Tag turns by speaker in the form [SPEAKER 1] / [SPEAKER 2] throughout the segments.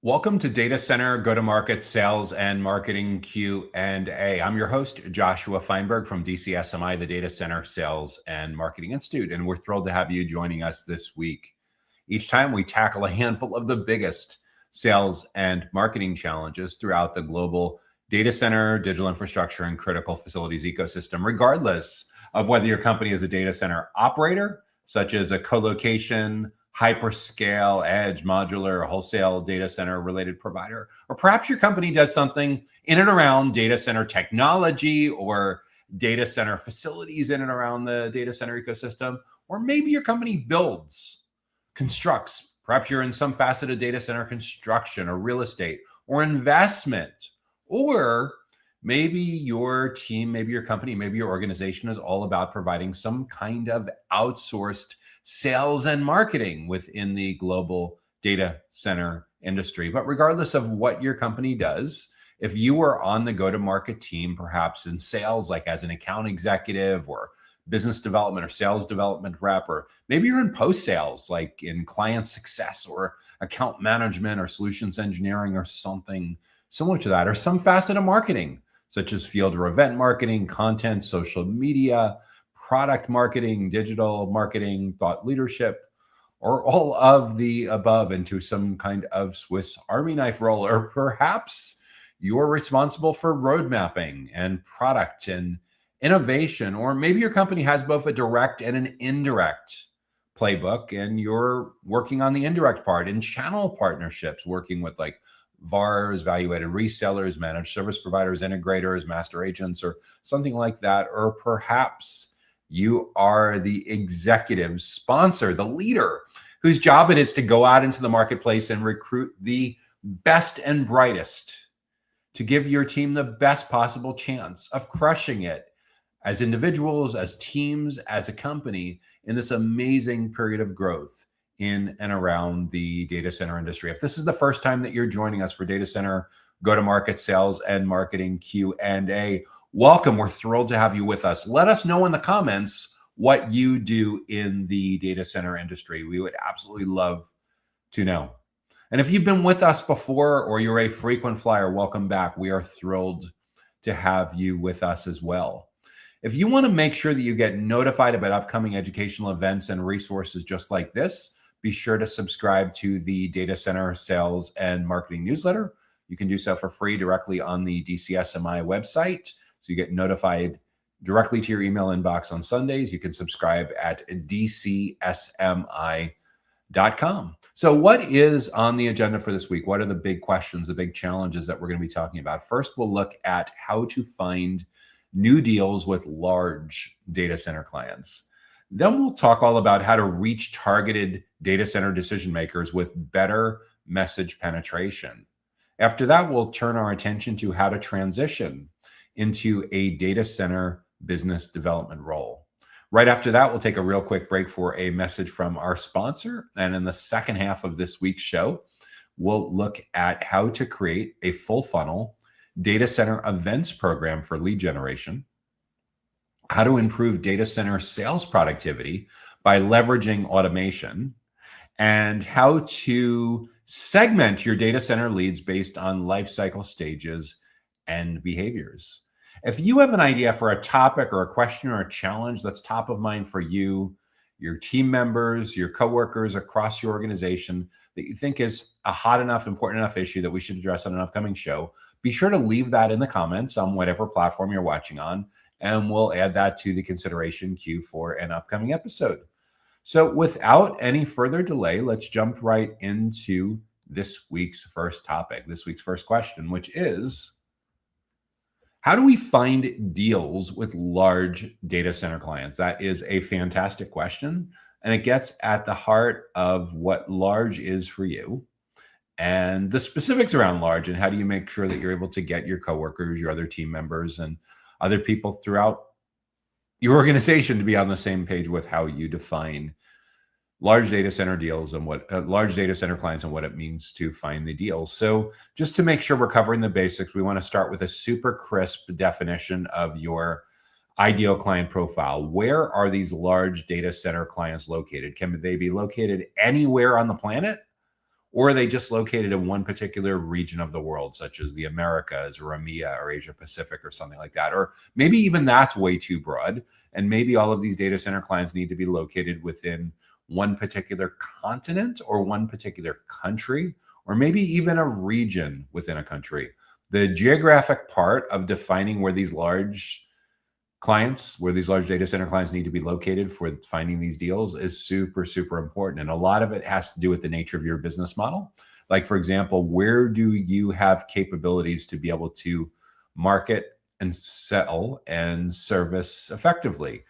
[SPEAKER 1] Welcome to Data Center Go-to-Market Sales and Marketing Q&A. I'm your host, Joshua Feinberg from DCSMI, the Data Center Sales and Marketing Institute, and we're thrilled to have you joining us this week. Each time we tackle a handful of the biggest sales and marketing challenges throughout the global data center, digital infrastructure, and critical facilities ecosystem, regardless of whether your company is a data center operator, such as a co-location, hyperscale, edge, modular, wholesale data center related provider, or perhaps your company does something in and around data center technology or data center facilities in and around the data center ecosystem, or maybe your company builds, constructs, perhaps you're in some facet of data center construction or real estate or investment, or maybe your team, maybe your company, maybe your organization is all about providing some kind of outsourced sales and marketing within the global data center industry. But regardless of what your company does, if you are on the go-to-market team, perhaps in sales, like as an account executive or business development or sales development rep, or maybe you're in post-sales, like in client success or account management or solutions engineering or something similar to that, or some facet of marketing, such as field or event marketing, content, social media, product marketing, digital marketing, thought leadership, or all of the above into some kind of Swiss Army knife roll. Or perhaps you're responsible for road mapping and product and innovation, or maybe your company has both a direct and an indirect playbook, and you're working on the indirect part in channel partnerships, working with like VARs, value-added resellers, managed service providers, integrators, master agents, or something like that. Or perhaps you are the executive sponsor, the leader, whose job it is to go out into the marketplace and recruit the best and brightest to give your team the best possible chance of crushing it as individuals, as teams, as a company in this amazing period of growth in and around the data center industry. If this is the first time that you're joining us for Data Center Go-to-Market Sales and Marketing Q&A, welcome. We're thrilled to have you with us. Let us know in the comments what you do in the data center industry. We would absolutely love to know. And if you've been with us before or you're a frequent flyer, welcome back. We are thrilled to have you with us as well. If you want to make sure that you get notified about upcoming educational events and resources just like this, be sure to subscribe to the Data Center Sales and Marketing newsletter. You can do so for free directly on the DCSMI website. So you get notified directly to your email inbox on Sundays. You can subscribe at dcsmi.com. So what is on the agenda for this week? What are the big questions, the big challenges that we're going to be talking about? First, we'll look at how to find new deals with large data center clients. Then we'll talk all about how to reach targeted data center decision makers with better message penetration. After that, we'll turn our attention to how to transition into a data center business development role. Right after that, we'll take a real quick break for a message from our sponsor. And in the second half of this week's show, we'll look at how to create a full funnel data center events program for lead generation, how to improve data center sales productivity by leveraging automation, and how to segment your data center leads based on life cycle stages and behaviors. If you have an idea for a topic or a question or a challenge that's top of mind for you, your team members, your coworkers across your organization that you think is a hot enough, important enough issue that we should address on an upcoming show, be sure to leave that in the comments on whatever platform you're watching on, and we'll add that to the consideration queue for an upcoming episode. So without any further delay, let's jump right into this week's first topic, this week's first question, which is, how do we find deals with large data center clients? That is a fantastic question, and it gets at the heart of what large is for you and the specifics around large, and how do you make sure that you're able to get your coworkers, your other team members, and other people throughout your organization to be on the same page with how you define large data center deals and what large data center clients and what it means to find the deals. So just to make sure we're covering the basics, we want to start with a super crisp definition of your ideal client profile. Where are these large data center clients located? Can they be located anywhere on the planet? or are they just located in one particular region of the world, such as the Americas or EMEA or Asia Pacific or something like that? Or maybe even that's way too broad. And maybe all of these data center clients need to be located within one particular continent or one particular country, or maybe even a region within a country. The geographic part of defining where these large data center clients need to be located for finding these deals is super, super important. And a lot of it has to do with the nature of your business model. Like, for example, where do you have capabilities to be able to market and sell and service effectively?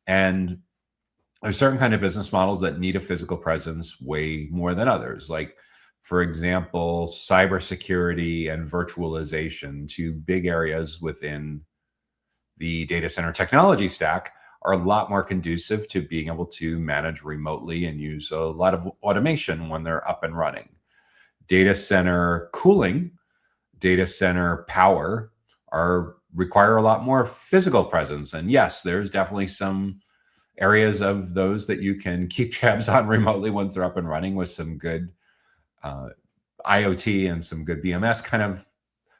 [SPEAKER 1] And there's certain kind of business models that need a physical presence way more than others. Like, for example, cybersecurity and virtualization, two big areas within the data center technology stack, are a lot more conducive to being able to manage remotely and use a lot of automation when they're up and running. Data center cooling, data center power require a lot more physical presence. And yes, there's definitely some areas of those that you can keep tabs on remotely once they're up and running with some good IoT and some good BMS kind of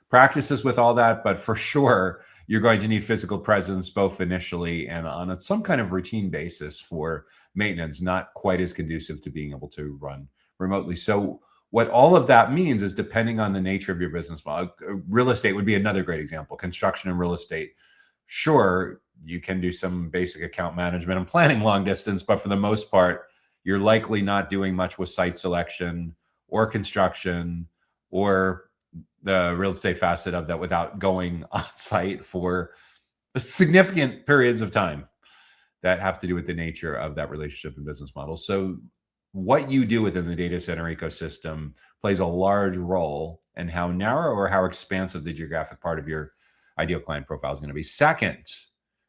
[SPEAKER 1] practices with all that. But for sure, you're going to need physical presence both initially and on some kind of routine basis for maintenance, not quite as conducive to being able to run remotely. So what all of that means is, depending on the nature of your business model, real estate would be another great example. Construction and real estate, sure, you can do some basic account management and planning long distance, but for the most part, you're likely not doing much with site selection or construction or the real estate facet of that without going on site for significant periods of time that have to do with the nature of that relationship and business model. So what you do within the data center ecosystem plays a large role in how narrow or how expansive the geographic part of your ideal client profile is going to be. Second,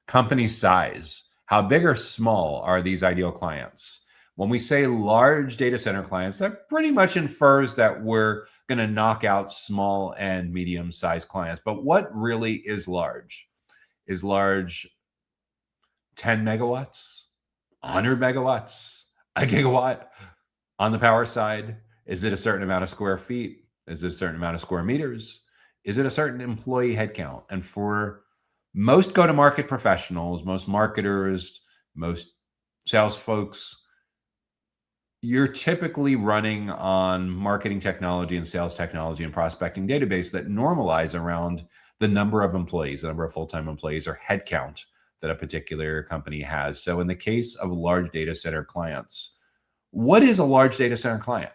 [SPEAKER 1] company size. How big or small are these ideal clients? When we say large data center clients, that pretty much infers that we're going to knock out small and medium-sized clients. But what really is large? Is large 10 megawatts, 100 megawatts, a gigawatt? On the power side, is it a certain amount of square feet? Is it a certain amount of square meters? Is it a certain employee headcount? And for most go-to-market professionals, most marketers, most sales folks, you're typically running on marketing technology and sales technology and prospecting database that normalize around the number of employees, the number of full-time employees or headcount that a particular company has. So in the case of large data center clients, what is a large data center client?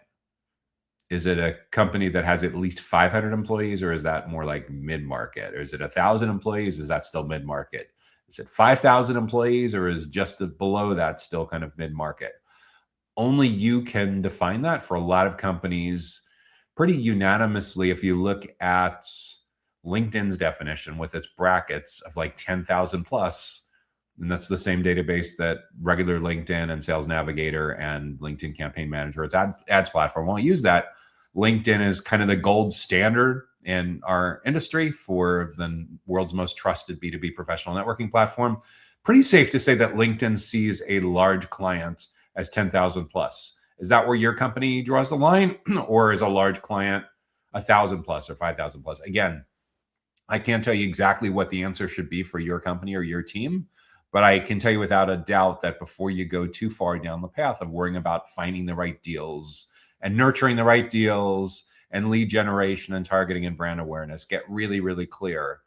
[SPEAKER 1] Is it a company that has at least 500 employees, or is that more like mid-market? Or is it 1,000 employees? Is that still mid-market? Is it 5,000 employees, or is just below that still kind of mid-market? Only you can define that. For a lot of companies, pretty unanimously, if you look at LinkedIn's definition with its brackets of like 10,000 plus, and that's the same database that regular LinkedIn and Sales Navigator and LinkedIn Campaign Manager, its ads platform, won't use that. LinkedIn is kind of the gold standard in our industry for the world's most trusted B2B professional networking platform. Pretty safe to say that LinkedIn sees a large client as 10,000 plus. Is that where your company draws the line? Or is a large client 1,000 plus or 5,000 plus? Again, I can't tell you exactly what the answer should be for your company or your team, but I can tell you without a doubt that before you go too far down the path of worrying about finding the right deals and nurturing the right deals and lead generation and targeting and brand awareness, get really, really clear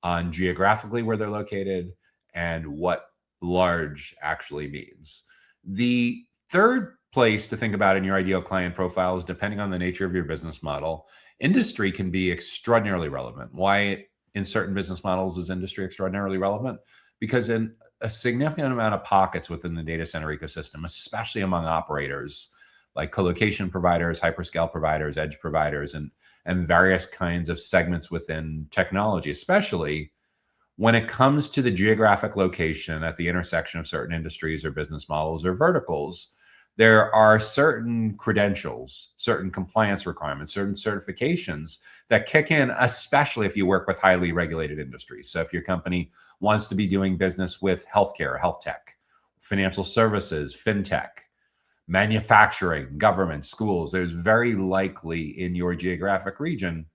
[SPEAKER 1] on geographically where they're located and what large actually means. The third place to think about in your ideal client profile is, depending on the nature of your business model, industry can be extraordinarily relevant. Why in certain business models is industry extraordinarily relevant? Because in a significant amount of pockets within the data center ecosystem, especially among operators like colocation providers, hyperscale providers, edge providers, and various kinds of segments within technology, especially when it comes to the geographic location at the intersection of certain industries or business models or verticals, there are certain credentials, certain compliance requirements, certain certifications that kick in, especially if you work with highly regulated industries. So if your company wants to be doing business with healthcare, health tech, financial services, fintech, manufacturing, government, schools. There's very likely in your geographic region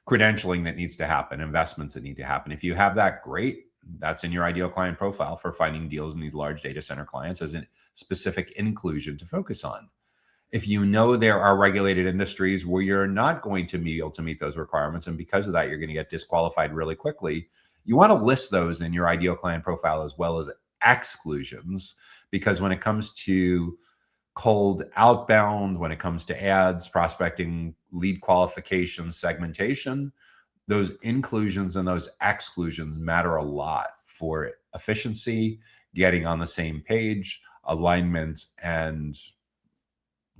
[SPEAKER 1] credentialing that needs to happen, investments that need to happen. If you have that, great. That's in your ideal client profile for finding deals in these large data center clients as a specific inclusion to focus on. If you know there are regulated industries where you're not going to be able to meet those requirements, and because of that, you're going to get disqualified really quickly, you want to list those in your ideal client profile as well as exclusions, because when it comes to cold outbound, when it comes to ads, prospecting, lead qualification, segmentation, those inclusions and those exclusions matter a lot for efficiency, getting on the same page, alignment, and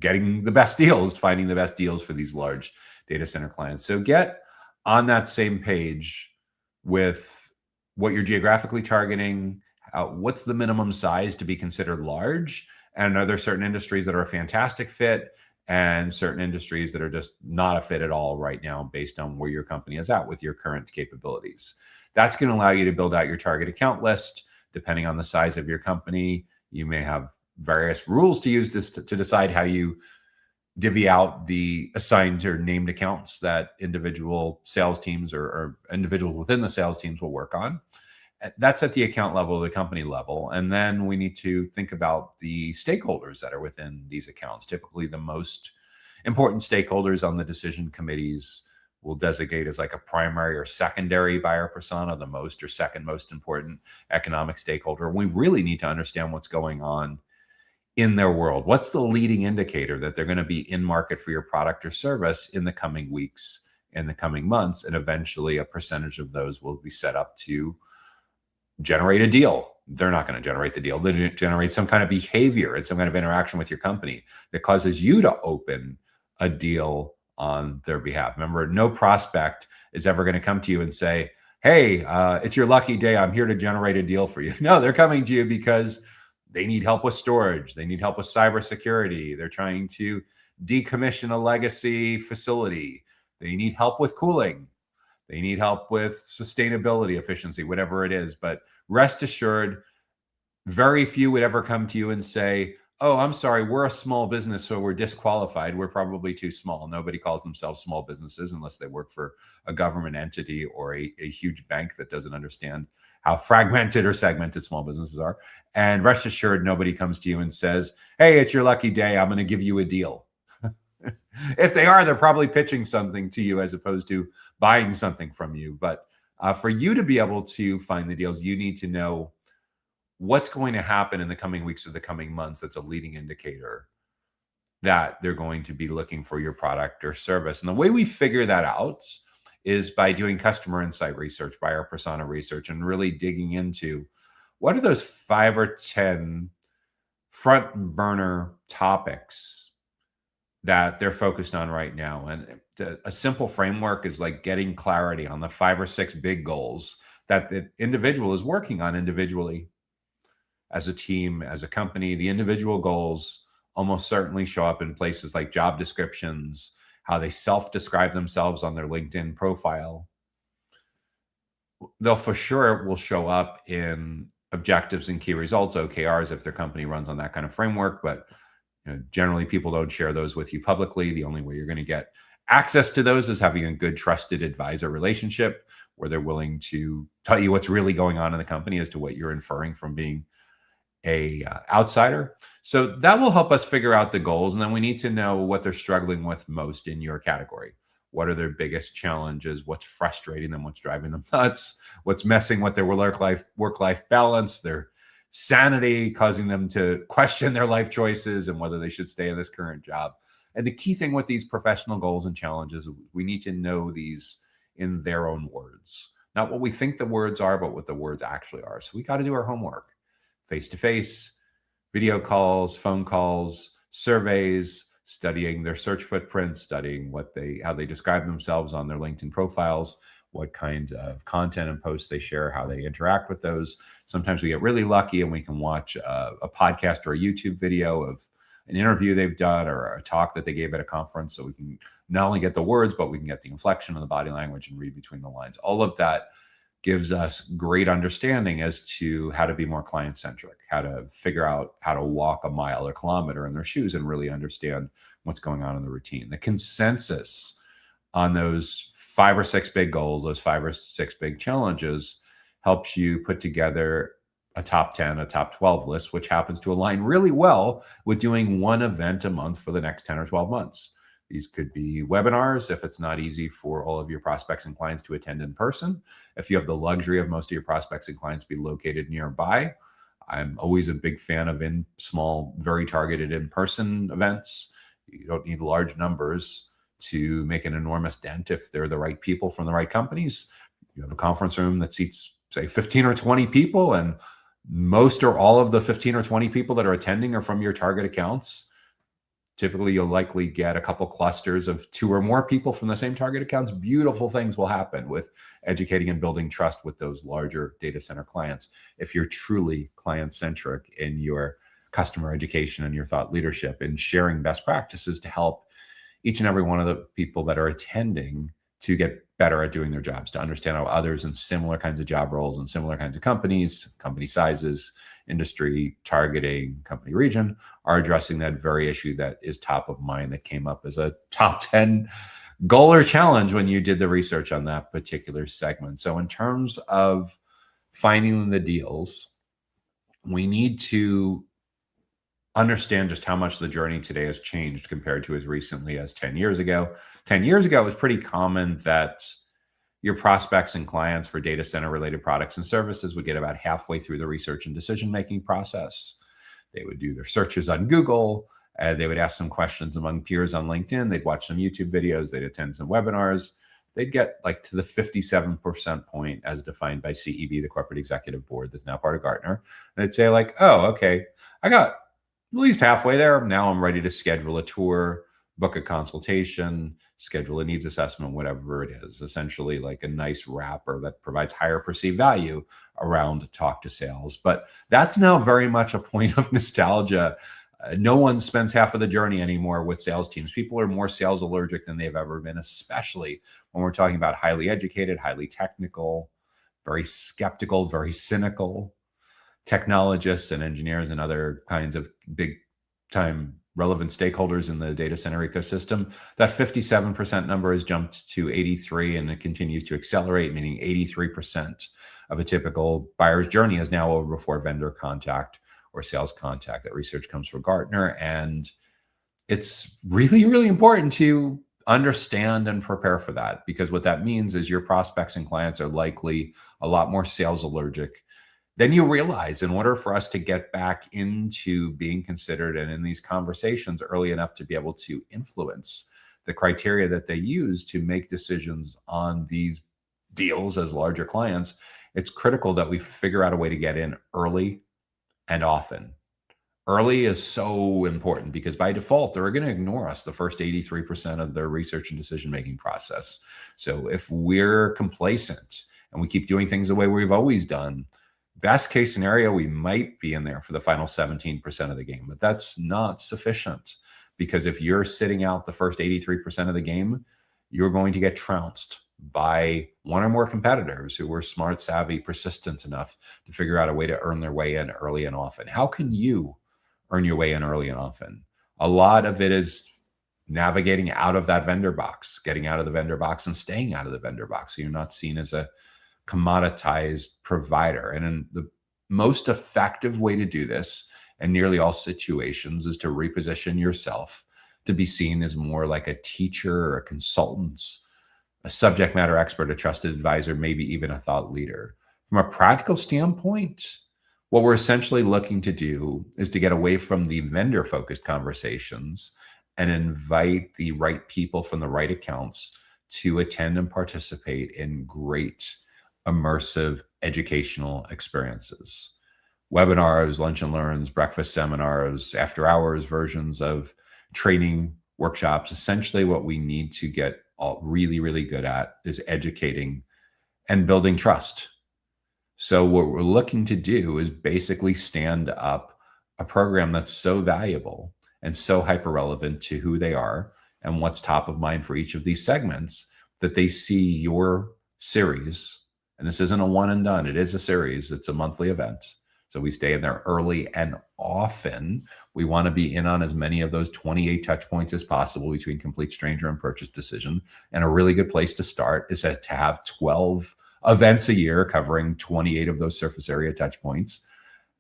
[SPEAKER 1] getting the best deals, finding the best deals for these large data center clients. So get on that same page with what you're geographically targeting, what's the minimum size to be considered large, and are there certain industries that are a fantastic fit and certain industries that are just not a fit at all right now based on where your company is at with your current capabilities. That's going to allow you to build out your target account list. Depending on the size of your company, you may have various rules to use this to decide how you divvy out the assigned or named accounts that individual sales teams or individuals within the sales teams will work on. That's at the account level, the company level. And then we need to think about the stakeholders that are within these accounts. Typically, the most important stakeholders on the decision committees will designate as like a primary or secondary buyer persona, the most or second most important economic stakeholder. We really need to understand what's going on in their world. What's the leading indicator that they're going to be in market for your product or service in the coming weeks, in the coming months, and eventually a percentage of those will be set up to generate a deal. They're not going to generate the deal. They generate some kind of behavior and some kind of interaction with your company that causes you to open a deal on their behalf. Remember, no prospect is ever going to come to you and say, hey, it's your lucky day. I'm here to generate a deal for you. No, they're coming to you because they need help with storage. They need help with cybersecurity. They're trying to decommission a legacy facility. They need help with cooling. They need help with sustainability, efficiency, whatever it is. But rest assured, very few would ever come to you and say, oh, I'm sorry, we're a small business, so we're disqualified. We're probably too small. Nobody calls themselves small businesses unless they work for a government entity or a huge bank that doesn't understand how fragmented or segmented small businesses are. And rest assured, nobody comes to you and says, hey, it's your lucky day. I'm going to give you a deal. If they are, they're probably pitching something to you as opposed to buying something from you. But for you to be able to find the deals, you need to know what's going to happen in the coming weeks or the coming months. That's a leading indicator that they're going to be looking for your product or service. And the way we figure that out is by doing customer insight research, buyer persona research, and really digging into what are those 5 or 10 front burner topics that they're focused on right now. And a simple framework is like getting clarity on the 5 or 6 big goals that the individual is working on individually, as a team, as a company. The individual goals almost certainly show up in places like job descriptions, how they self-describe themselves on their LinkedIn profile. They'll for sure will show up in objectives and key results, OKRs, if their company runs on that kind of framework. But generally, people don't share those with you publicly. The only way you're going to get access to those is having a good trusted advisor relationship where they're willing to tell you what's really going on in the company as to what you're inferring from being a outsider. So that will help us figure out the goals. And then we need to know what they're struggling with most in your category. What are their biggest challenges? What's frustrating them? What's driving them nuts? What's messing with their work-life balance, their sanity, causing them to question their life choices and whether they should stay in this current job. And the key thing with these professional goals and challenges, we need to know these in their own words. Not what we think the words are, but what the words actually are. So we got to do our homework. Face-to-face, video calls, phone calls, surveys, studying their search footprints, studying how they describe themselves on their LinkedIn profiles, what kind of content and posts they share, how they interact with those. Sometimes we get really lucky and we can watch a podcast or a YouTube video of an interview they've done or a talk that they gave at a conference. So we can not only get the words, but we can get the inflection of the body language and read between the lines. All of that gives us great understanding as to how to be more client-centric, how to figure out how to walk a mile or kilometer in their shoes and really understand what's going on in the routine. The consensus on those 5 or 6 big goals, those 5 or 6 big challenges, helps you put together a top 10, a top 12 list, which happens to align really well with doing one event a month for the next 10 or 12 months. These could be webinars if it's not easy for all of your prospects and clients to attend in person. If you have the luxury of most of your prospects and clients be located nearby, I'm always a big fan of small, very targeted in-person events. You don't need large numbers to make an enormous dent if they're the right people from the right companies. You have a conference room that seats, say, 15 or 20 people, and most or all of the 15 or 20 people that are attending are from your target accounts. Typically, you'll likely get a couple clusters of 2 or more people from the same target accounts. Beautiful things will happen with educating and building trust with those larger data center clients if you're truly client-centric in your customer education and your thought leadership and sharing best practices to help each and every one of the people that are attending to get better at doing their jobs, to understand how others in similar kinds of job roles and similar kinds of companies, company sizes, industry targeting, company region, are addressing that very issue that is top of mind, that came up as a top 10 goal or challenge when you did the research on that particular segment. So in terms of finding the deals, we need to understand just how much the journey today has changed compared to as recently as 10 years ago. 10 years ago, it was pretty common that your prospects and clients for data center related products and services would get about halfway through the research and decision-making process. They would do their searches on Google. They would ask some questions among peers on LinkedIn. They'd watch some YouTube videos. They'd attend some webinars. They'd get like to the 57% point as defined by CEB, the corporate executive board that's now part of Gartner. And they'd say like, oh, okay, I got at least halfway there. Now I'm ready to schedule a tour, book a consultation, schedule a needs assessment, whatever it is. Essentially like a nice wrapper that provides higher perceived value around talk to sales. But that's now very much a point of nostalgia. No one spends half of the journey anymore with sales teams. People are more sales allergic than they've ever been, especially when we're talking about highly educated, highly technical, very skeptical, very cynical technologists and engineers and other kinds of big time relevant stakeholders in the data center ecosystem. That 57% number has jumped to 83, and it continues to accelerate, meaning 83% of a typical buyer's journey is now over before vendor contact or sales contact. That research comes from Gartner, and it's really, really important to understand and prepare for that, because what that means is your prospects and clients are likely a lot more sales allergic. Then you realize in order for us to get back into being considered and in these conversations early enough to be able to influence the criteria that they use to make decisions on these deals as larger clients, it's critical that we figure out a way to get in early and often. Early is so important because by default, they're going to ignore us the first 83% of their research and decision-making process. So if we're complacent and we keep doing things the way we've always done, best case scenario, we might be in there for the final 17% of the game, but that's not sufficient, because if you're sitting out the first 83% of the game, you're going to get trounced by one or more competitors who were smart, savvy, persistent enough to figure out a way to earn their way in early and often. How can you earn your way in early and often? A lot of it is navigating out of that vendor box, getting out of the vendor box and staying out of the vendor box so you're not seen as a commoditized provider. And in the most effective way to do this in nearly all situations is to reposition yourself to be seen as more like a teacher or a consultant, a subject matter expert, a trusted advisor, maybe even a thought leader. From a practical standpoint, what we're essentially looking to do is to get away from the vendor-focused conversations and invite the right people from the right accounts to attend and participate in great immersive educational experiences. Webinars, lunch and learns, breakfast seminars, after hours versions of training workshops. Essentially what we need to get all really, really good at is educating and building trust. So what we're looking to do is basically stand up a program that's so valuable and so hyper relevant to who they are and what's top of mind for each of these segments that they see your series And this isn't a one and done. It is a series. It's a monthly event. So we stay in there early and often. We want to be in on as many of those 28 touch points as possible between complete stranger and purchase decision. And a really good place to start is to have 12 events a year covering 28 of those surface area touch points.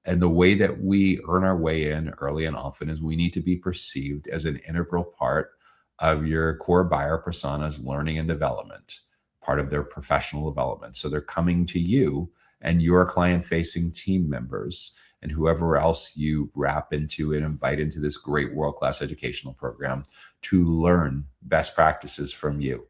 [SPEAKER 1] And the way that we earn our way in early and often is we need to be perceived as an integral part of your core buyer persona's learning and development, part of their professional development. So they're coming to you and your client-facing team members and whoever else you wrap into and invite into this great world-class educational program to learn best practices from you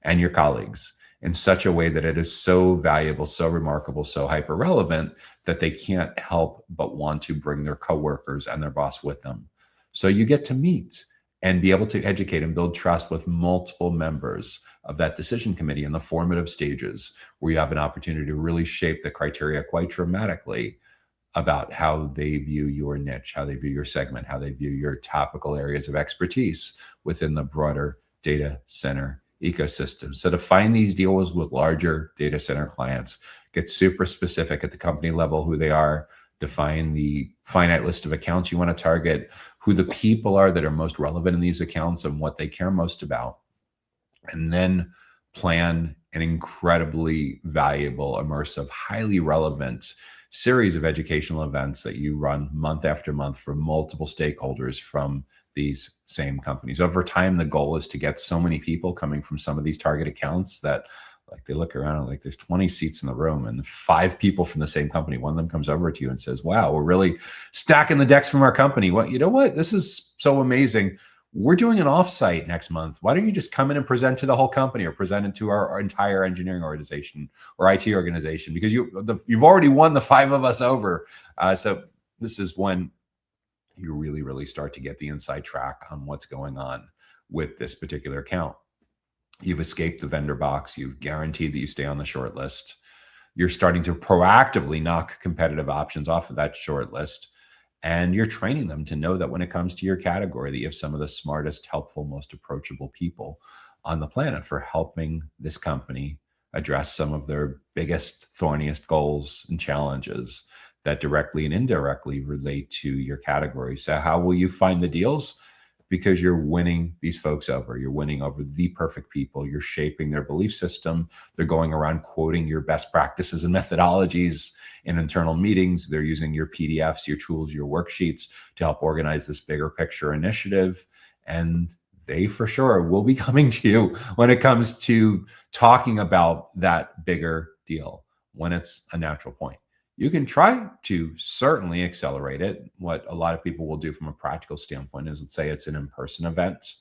[SPEAKER 1] and your colleagues in such a way that it is so valuable, so remarkable, so hyper relevant that they can't help but want to bring their coworkers and their boss with them. So you get to meet and be able to educate and build trust with multiple members of that decision committee in the formative stages, where you have an opportunity to really shape the criteria quite dramatically about how they view your niche, how they view your segment, how they view your topical areas of expertise within the broader data center ecosystem. So to find these deals with larger data center clients, get super specific at the company level who they are, define the finite list of accounts you want to target, who the people are that are most relevant in these accounts and what they care most about, and then plan an incredibly valuable, immersive, highly relevant series of educational events that you run month after month for multiple stakeholders from these same companies. Over time, the goal is to get so many people coming from some of these target accounts that like they look around and like there's 20 seats in the room and 5 people from the same company. One of them comes over to you and says, wow, we're really stacking the decks from our company. Well, you know what? This is so amazing. We're doing an offsite next month. Why don't you just come in and present to the whole company or present it to our entire engineering organization or IT organization? Because you've already won the 5 of us over. So this is when you really, really start to get the inside track on what's going on with this particular account. You've escaped the vendor box. You've guaranteed that you stay on the short list. You're starting to proactively knock competitive options off of that short list. And you're training them to know that when it comes to your category, that you have some of the smartest, helpful, most approachable people on the planet for helping this company address some of their biggest, thorniest goals and challenges that directly and indirectly relate to your category. So how will you find the deals? Because you're winning these folks over. You're winning over the perfect people. You're shaping their belief system. They're going around quoting your best practices and methodologies in internal meetings. They're using your PDFs, your tools, your worksheets to help organize this bigger picture initiative. And they for sure will be coming to you when it comes to talking about that bigger deal when it's a natural point. You can try to certainly accelerate it. What a lot of people will do from a practical standpoint is, let's say it's an in-person event,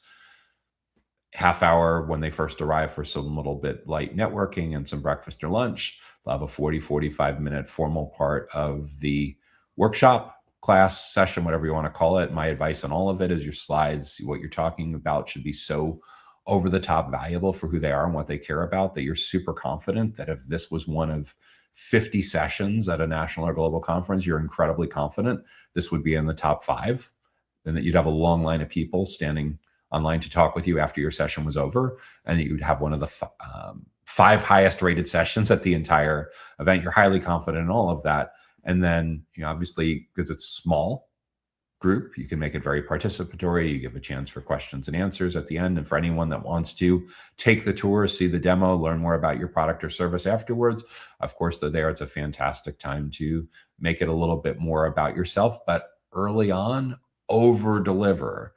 [SPEAKER 1] half hour when they first arrive for some little bit light networking and some breakfast or lunch. They'll have a 45 minute formal part of the workshop, class, session, whatever you want to call it. My advice on all of it is your slides, what you're talking about should be so over the top valuable for who they are and what they care about that you're super confident that if this was one of 50 sessions at a national or global conference, you're incredibly confident this would be in the top 5, and that you'd have a long line of people standing online to talk with you after your session was over, and that you'd have one of the 5 highest rated sessions at the entire event. You're highly confident in all of that. And then, obviously, because it's small group, you can make it very participatory. You give a chance for questions and answers at the end. And for anyone that wants to take the tour, see the demo, learn more about your product or service afterwards, of course, they're there. It's a fantastic time to make it a little bit more about yourself, but early on, over deliver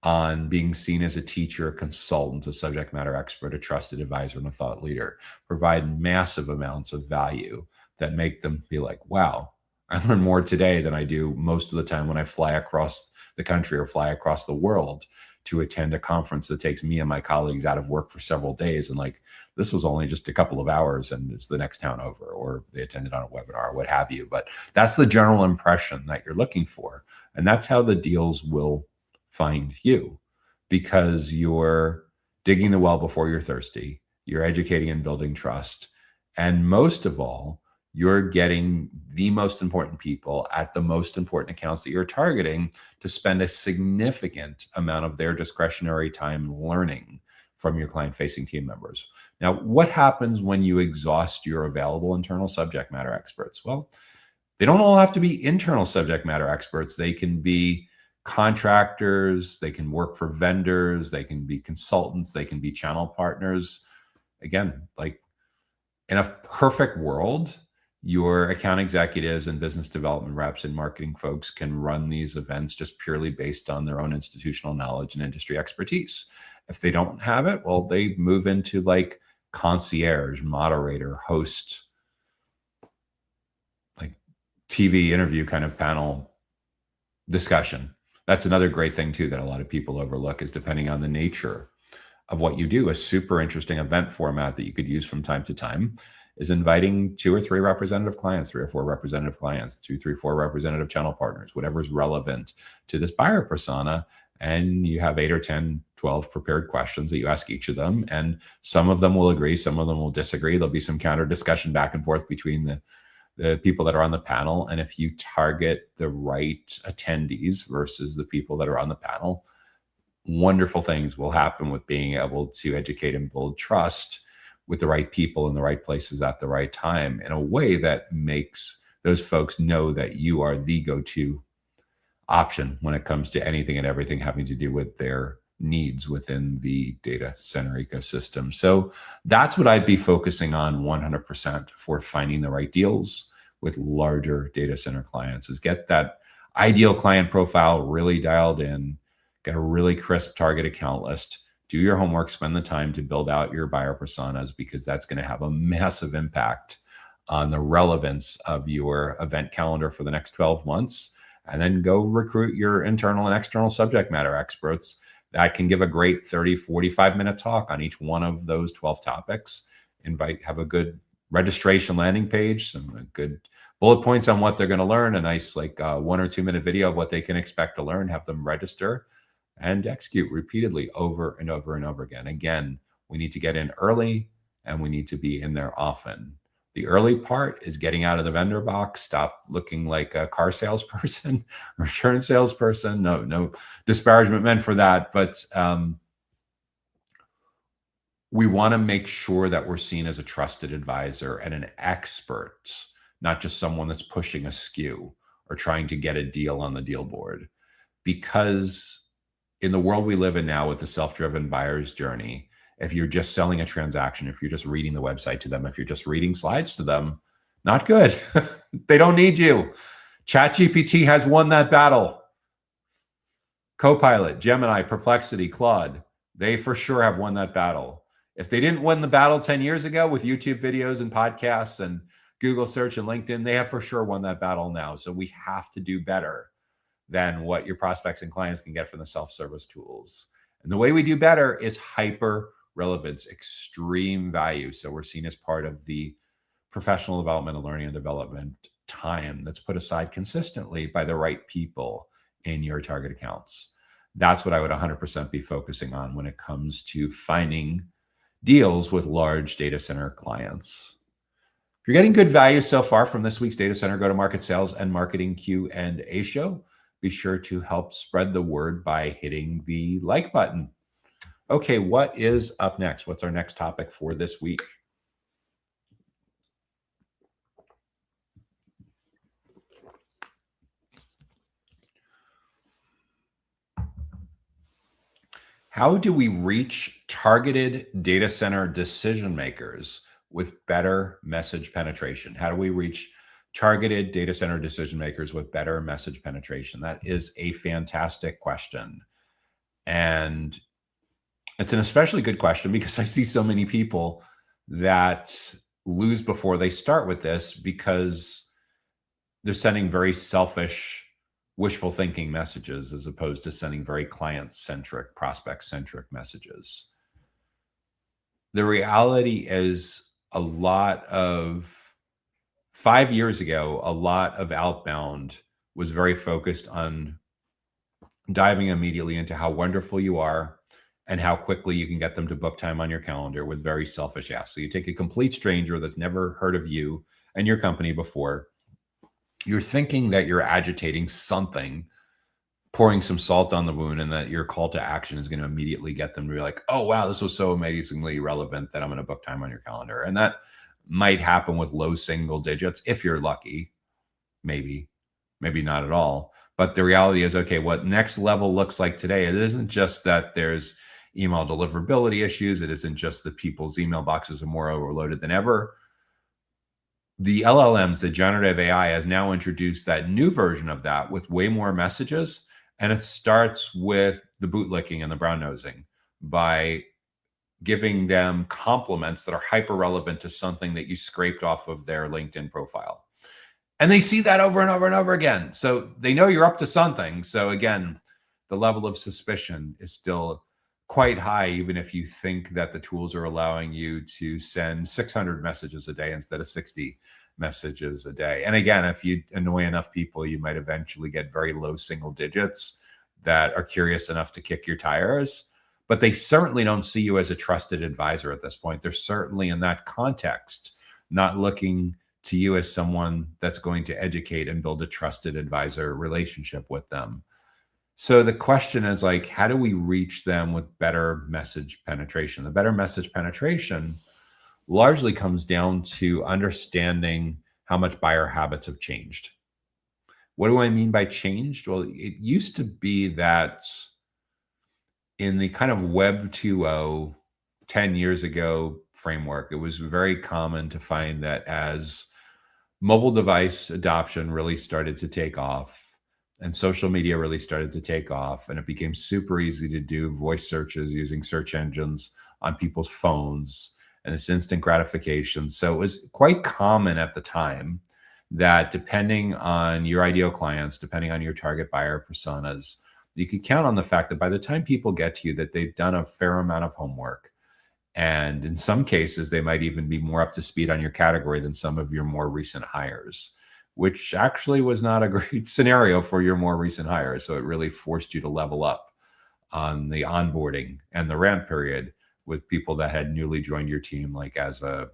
[SPEAKER 1] on being seen as a teacher, a consultant, a subject matter expert, a trusted advisor, and a thought leader. Provide massive amounts of value that make them be like, wow, I learn more today than I do most of the time when I fly across the country or fly across the world to attend a conference that takes me and my colleagues out of work for several days. And like, this was only just a couple of hours and it's the next town over, or they attended on a webinar or what have you. But that's the general impression that you're looking for. And that's how the deals will find you, because you're digging the well before you're thirsty. You're educating and building trust. And most of all, you're getting the most important people at the most important accounts that you're targeting to spend a significant amount of their discretionary time learning from your client-facing team members. Now, what happens when you exhaust your available internal subject matter experts? Well, they don't all have to be internal subject matter experts. They can be contractors, they can work for vendors, they can be consultants, they can be channel partners. Again, like in a perfect world, your account executives and business development reps and marketing folks can run these events just purely based on their own institutional knowledge and industry expertise. If they don't have it, well, they move into like concierge, moderator, host, like TV interview kind of panel discussion. That's another great thing too that a lot of people overlook, is depending on the nature of what you do, a super interesting event format that you could use from time to time is inviting 2 or 3 representative clients, 3 or 4 representative clients, 2, 3, 4 representative channel partners, whatever is relevant to this buyer persona. And you have 8 or 10, 12 prepared questions that you ask each of them. And some of them will agree, some of them will disagree. There'll be some counter discussion back and forth between the people that are on the panel. And if you target the right attendees versus the people that are on the panel, wonderful things will happen with being able to educate and build trust with the right people in the right places at the right time in a way that makes those folks know that you are the go-to option when it comes to anything and everything having to do with their needs within the data center ecosystem. So that's what I'd be focusing on 100% for finding the right deals with larger data center clients, is get that ideal client profile really dialed in, get a really crisp target account list, do your homework, spend the time to build out your buyer personas, because that's going to have a massive impact on the relevance of your event calendar for the next 12 months. And then go recruit your internal and external subject matter experts that can give a great 30, 45-minute talk on each one of those 12 topics. Have a good registration landing page, some good bullet points on what they're going to learn, a nice like 1 or 2 minute video of what they can expect to learn, have them register and execute repeatedly over and over and over again. Again, we need to get in early and we need to be in there often. The early part is getting out of the vendor box, stop looking like a car salesperson or insurance salesperson. No disparagement meant for that. But we want to make sure that we're seen as a trusted advisor and an expert, not just someone that's pushing a SKU or trying to get a deal on the deal board. Because in the world we live in now with the self-driven buyer's journey, if you're just selling a transaction, if you're just reading the website to them, if you're just reading slides to them, not good. They don't need you. ChatGPT has won that battle. Copilot, Gemini, Perplexity, Claude, they for sure have won that battle. If they didn't win the battle 10 years ago with YouTube videos and podcasts and Google search and LinkedIn, they have for sure won that battle now. So we have to do better than what your prospects and clients can get from the self-service tools. And the way we do better is hyper relevance, extreme value. So we're seen as part of the professional development and learning and development time that's put aside consistently by the right people in your target accounts. That's what I would 100% be focusing on when it comes to finding deals with large data center clients. If you're getting good value so far from this week's Data Center Go-to-Market Sales and Marketing Q&A show, be sure to help spread the word by hitting the like button. Okay, what is up next? What's our next topic for this week? How do we reach targeted data center decision makers with better message penetration? How do we reach targeted data center decision makers with better message penetration? That is a fantastic question. And it's an especially good question because I see so many people that lose before they start with this because they're sending very selfish, wishful thinking messages as opposed to sending very client-centric, prospect-centric messages. The reality is 5 years ago, a lot of outbound was very focused on diving immediately into how wonderful you are and how quickly you can get them to book time on your calendar with very selfish asks. So you take a complete stranger that's never heard of you and your company before. You're thinking that you're agitating something pouring some salt on the wound, and that your call to action is going to immediately get them to be like, oh, wow, this was so amazingly relevant that I'm going to book time on your calendar. And that might happen with low single digits if you're lucky, maybe not at all. But the reality is, okay, what next level looks like today, it isn't just that there's email deliverability issues. It isn't just that people's email boxes are more overloaded than ever. The LLMs, the generative AI, has now introduced that new version of that with way more messages. And it starts with the bootlicking and the brown nosing by giving them compliments that are hyper relevant to something that you scraped off of their LinkedIn profile. And they see that over and over and over again. So they know you're up to something. So again, the level of suspicion is still quite high, even if you think that the tools are allowing you to send 600 messages a day instead of 60 messages a day. And again, if you annoy enough people, you might eventually get very low single digits that are curious enough to kick your tires. But they certainly don't see you as a trusted advisor at this point. They're certainly, in that context, not looking to you as someone that's going to educate and build a trusted advisor relationship with them. So the question is, like, how do we reach them with better message penetration? The better message penetration largely comes down to understanding how much buyer habits have changed. What do I mean by changed? Well, it used to be that in the kind of Web 2.0, 10 years ago framework, it was very common to find that as mobile device adoption really started to take off and social media really started to take off, and it became super easy to do voice searches using search engines on people's phones and this instant gratification. So it was quite common at the time that depending on your ideal clients, depending on your target buyer personas, you could count on the fact that by the time people get to you, that they've done a fair amount of homework. And in some cases, they might even be more up to speed on your category than some of your more recent hires, which actually was not a great scenario for your more recent hires. So it really forced you to level up on the onboarding and the ramp period with people that had newly joined your team, like as a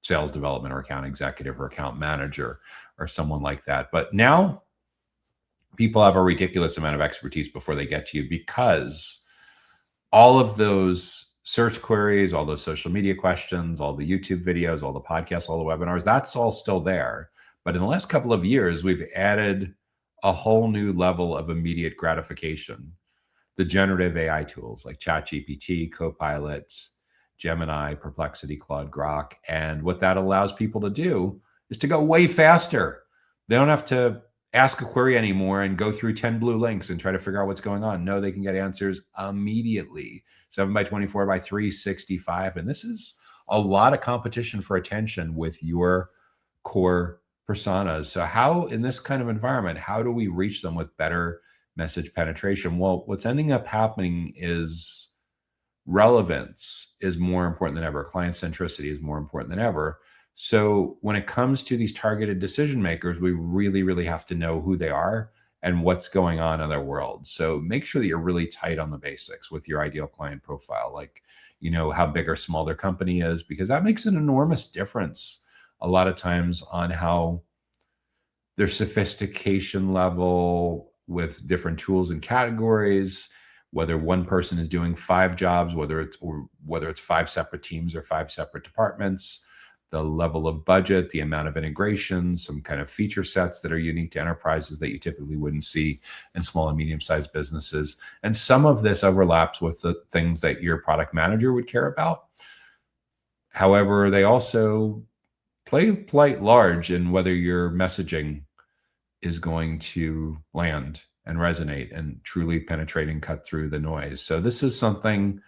[SPEAKER 1] sales development or account executive or account manager or someone like that. But now people have a ridiculous amount of expertise before they get to you, because all of those search queries, all those social media questions, all the YouTube videos, all the podcasts, all the webinars, that's all still there. But in the last couple of years, we've added a whole new level of immediate gratification. The generative AI tools like ChatGPT, Copilot, Gemini, Perplexity, Claude, Grok. And what that allows people to do is to go way faster. They don't have to ask a query anymore and go through 10 blue links and try to figure out what's going on. No, they can get answers immediately. 7 by 24 by 365. And this is a lot of competition for attention with your core personas. So how, in this kind of environment, how do we reach them with better message penetration? Well, what's ending up happening is relevance is more important than ever. Client centricity is more important than ever. So when it comes to these targeted decision makers, we really, really have to know who they are and what's going on in their world. So make sure that you're really tight on the basics with your ideal client profile, like, you know, how big or small their company is, because that makes an enormous difference a lot of times on how their sophistication level with different tools and categories, whether one person is doing 5 jobs, whether it's 5 separate teams or 5 separate departments, the level of budget, the amount of integration, some kind of feature sets that are unique to enterprises that you typically wouldn't see in small and medium-sized businesses. And some of this overlaps with the things that your product manager would care about. However, they also play quite large in whether your messaging is going to land and resonate and truly penetrate and cut through the noise. So this is something,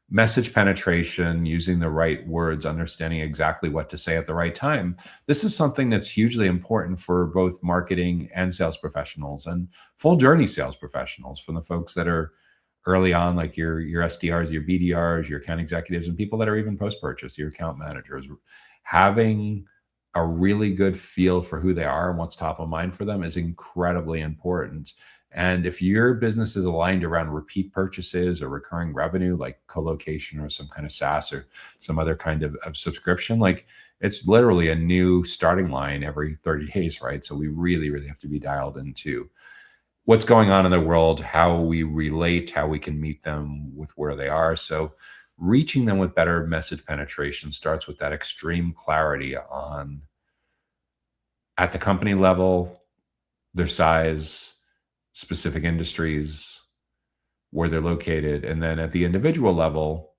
[SPEAKER 1] message penetration, using the right words, understanding exactly what to say at the right time. This is something that's hugely important for both marketing and sales professionals and full journey sales professionals, from the folks that are early on, like your SDRs, your BDRs, your account executives, and people that are even post-purchase, your account managers. Having a really good feel for who they are and what's top of mind for them is incredibly important. And if your business is aligned around repeat purchases or recurring revenue, like co-location or some kind of SaaS or some other kind of subscription, like, it's literally a new starting line every 30 days, right? So we really, really have to be dialed into what's going on in the world, how we relate, how we can meet them with where they are. So reaching them with better message penetration starts with that extreme clarity on, at the company level, their size, specific industries, where they're located, and then at the individual level,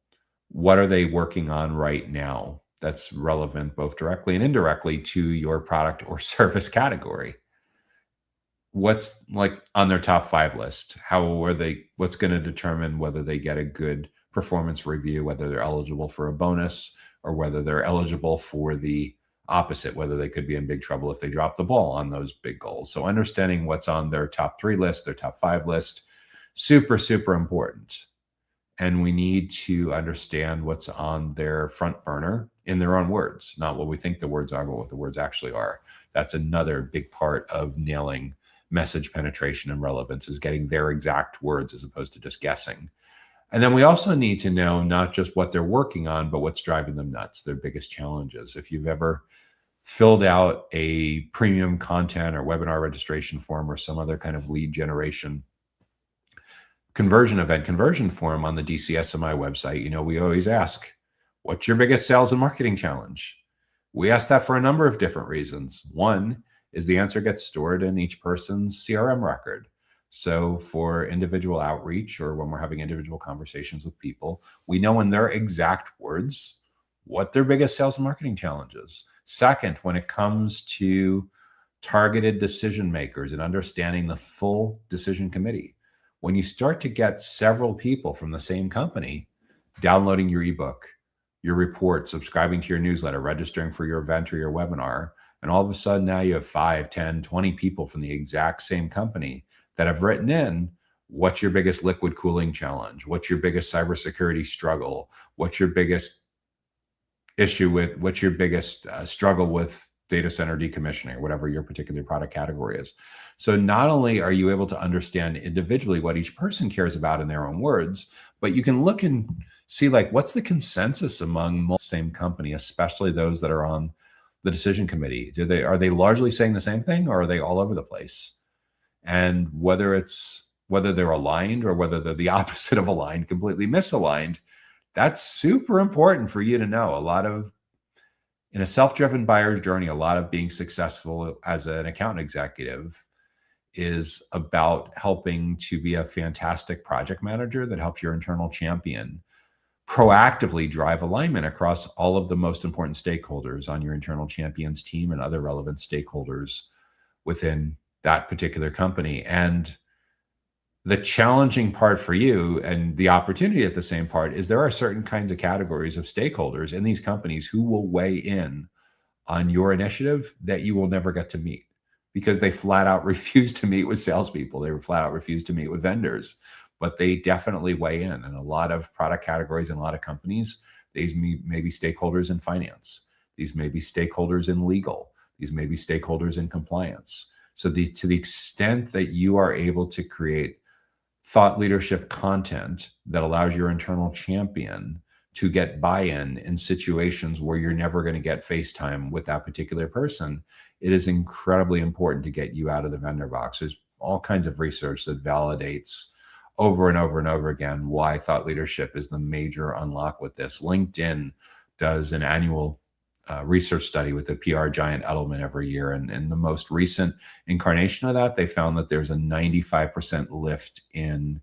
[SPEAKER 1] what are they working on right now that's relevant both directly and indirectly to your product or service category. What's like on their top 5 list? How are they? What's going to determine whether they get a good performance review, whether they're eligible for a bonus, or whether they're eligible for the opposite, whether they could be in big trouble if they drop the ball on those big goals. So understanding what's on their top 3 list, their top 5 list, super, super important. And we need to understand what's on their front burner in their own words, not what we think the words are, but what the words actually are. That's another big part of nailing message penetration and relevance, is getting their exact words as opposed to just guessing. And then we also need to know not just what they're working on, but what's driving them nuts, their biggest challenges. If you've ever filled out a premium content or webinar registration form or some other kind of lead generation conversion form on the DCSMI website, you know, we always ask, what's your biggest sales and marketing challenge? We ask that for a number of different reasons. One is the answer gets stored in each person's CRM record. So for individual outreach, or when we're having individual conversations with people, we know in their exact words what their biggest sales and marketing challenge is. Second, when it comes to targeted decision makers and understanding the full decision committee, when you start to get several people from the same company downloading your ebook, your report, subscribing to your newsletter, registering for your event or your webinar, and all of a sudden now you have 5, 10, 20 people from the exact same company that have written in, what's your biggest liquid cooling challenge? What's your biggest cybersecurity struggle? What's your biggest issue with, what's your biggest struggle with data center decommissioning, or whatever your particular product category is. So not only are you able to understand individually what each person cares about in their own words, but you can look and see, like, what's the consensus among the same company, especially those that are on the decision committee. Are they largely saying the same thing, or are they all over the place? And whether they're aligned or whether they're the opposite of aligned, completely misaligned, that's super important for you to know. In a self-driven buyer's journey, a lot of being successful as an account executive is about helping to be a fantastic project manager that helps your internal champion proactively drive alignment across all of the most important stakeholders on your internal champion's team and other relevant stakeholders within that particular company. And the challenging part for you, and the opportunity at the same part, is there are certain kinds of categories of stakeholders in these companies who will weigh in on your initiative that you will never get to meet, because they flat out refuse to meet with salespeople. They flat out refuse to meet with vendors, but they definitely weigh in. And a lot of product categories and a lot of companies, these may be stakeholders in finance. These may be stakeholders in legal. These may be stakeholders in compliance. So to the extent that you are able to create thought leadership content that allows your internal champion to get buy-in in situations where you're never going to get face time with that particular person, it is incredibly important to get you out of the vendor box. There's all kinds of research that validates over and over and over again why thought leadership is the major unlock with this. LinkedIn does an annual research study with the PR giant Edelman every year. And in the most recent incarnation of that, they found that there's a 95% lift in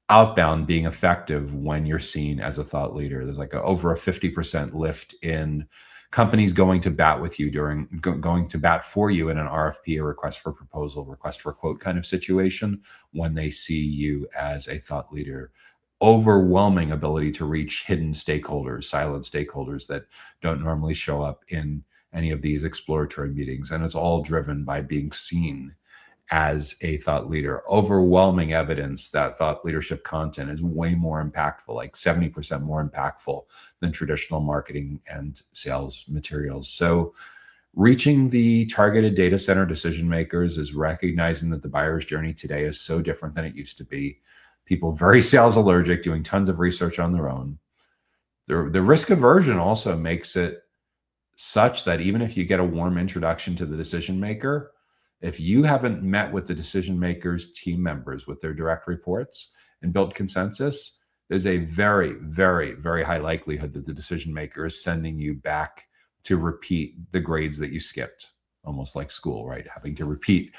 [SPEAKER 1] outbound being effective when you're seen as a thought leader. There's like over a 50% lift in companies going to bat with you going to bat for you in an RFP, a request for proposal, request for quote kind of situation, when they see you as a thought leader. Overwhelming ability to reach hidden stakeholders, silent stakeholders that don't normally show up in any of these exploratory meetings. And it's all driven by being seen as a thought leader. Overwhelming evidence that thought leadership content is way more impactful, like 70% more impactful than traditional marketing and sales materials. So reaching the targeted data center decision makers is recognizing that the buyer's journey today is so different than it used to be. People very sales allergic, doing tons of research on their own. The risk aversion also makes it such that even if you get a warm introduction to the decision maker, If you haven't met with the decision makers, team members, with their direct reports and built consensus, there's a very, very, very high likelihood that the decision maker is sending you back to repeat the grades that you skipped, almost like school, right? Having to repeat.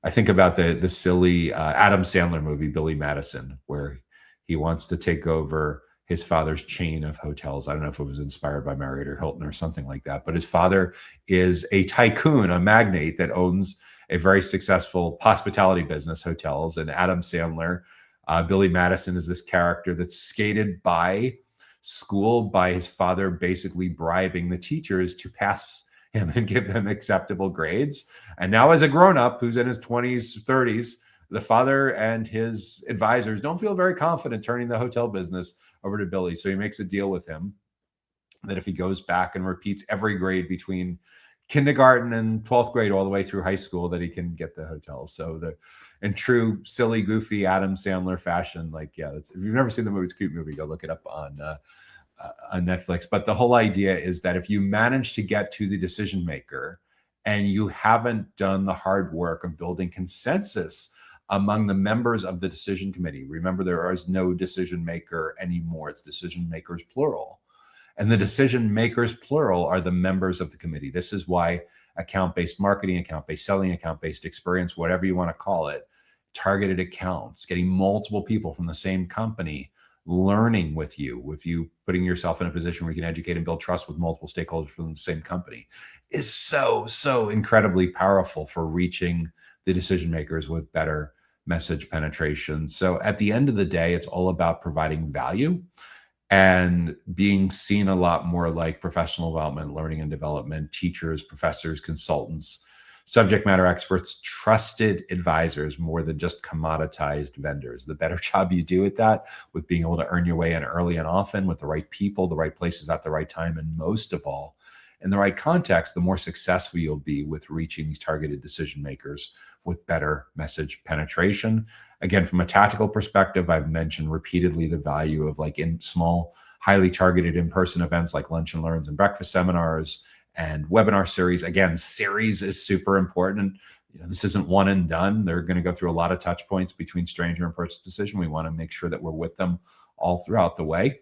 [SPEAKER 1] I think about the silly Adam Sandler movie, Billy Madison, where he wants to take over his father's chain of hotels. I don't know if it was inspired by Marriott or Hilton or something like that, but his father is a tycoon, a magnate that owns a very successful hospitality business, hotels. And Adam Sandler, Billy Madison, is this character that's skated by school by his father, basically bribing the teachers to pass him and give them acceptable grades. And now, as a grown-up who's in his 20s, 30s, the father and his advisors don't feel very confident turning the hotel business over to Billy. So he makes a deal with him that if he goes back and repeats every grade between kindergarten and 12th grade all the way through high school, that he can get the hotel. So in true silly, goofy Adam Sandler fashion, like, yeah, if you've never seen the movie, it's a cute movie, go look it up on Netflix. But the whole idea is that if you manage to get to the decision maker and you haven't done the hard work of building consensus among the members of the decision committee, remember, there is no decision maker anymore. It's decision makers plural. And the decision makers plural are the members of the committee. This is why account-based marketing, account-based selling, account-based experience, whatever you want to call it, targeted accounts, getting multiple people from the same company learning with you putting yourself in a position where you can educate and build trust with multiple stakeholders from the same company, is so incredibly powerful for reaching the decision makers with better message penetration. So at the end of the day, it's all about providing value and being seen a lot more like professional development, learning and development, teachers, professors, consultants, subject matter experts, trusted advisors, more than just commoditized vendors. The better job you do at that, with being able to earn your way in early and often with the right people, the right places at the right time, and most of all, in the right context, the more successful you'll be with reaching these targeted decision makers with better message penetration. Again, from a tactical perspective, I've mentioned repeatedly the value of, like, in small, highly targeted in-person events like lunch and learns and breakfast seminars and webinar series. Again, series is super important. This isn't one and done. They're going to go through a lot of touch points between stranger and purchase decision. We want to make sure that we're with them all throughout the way.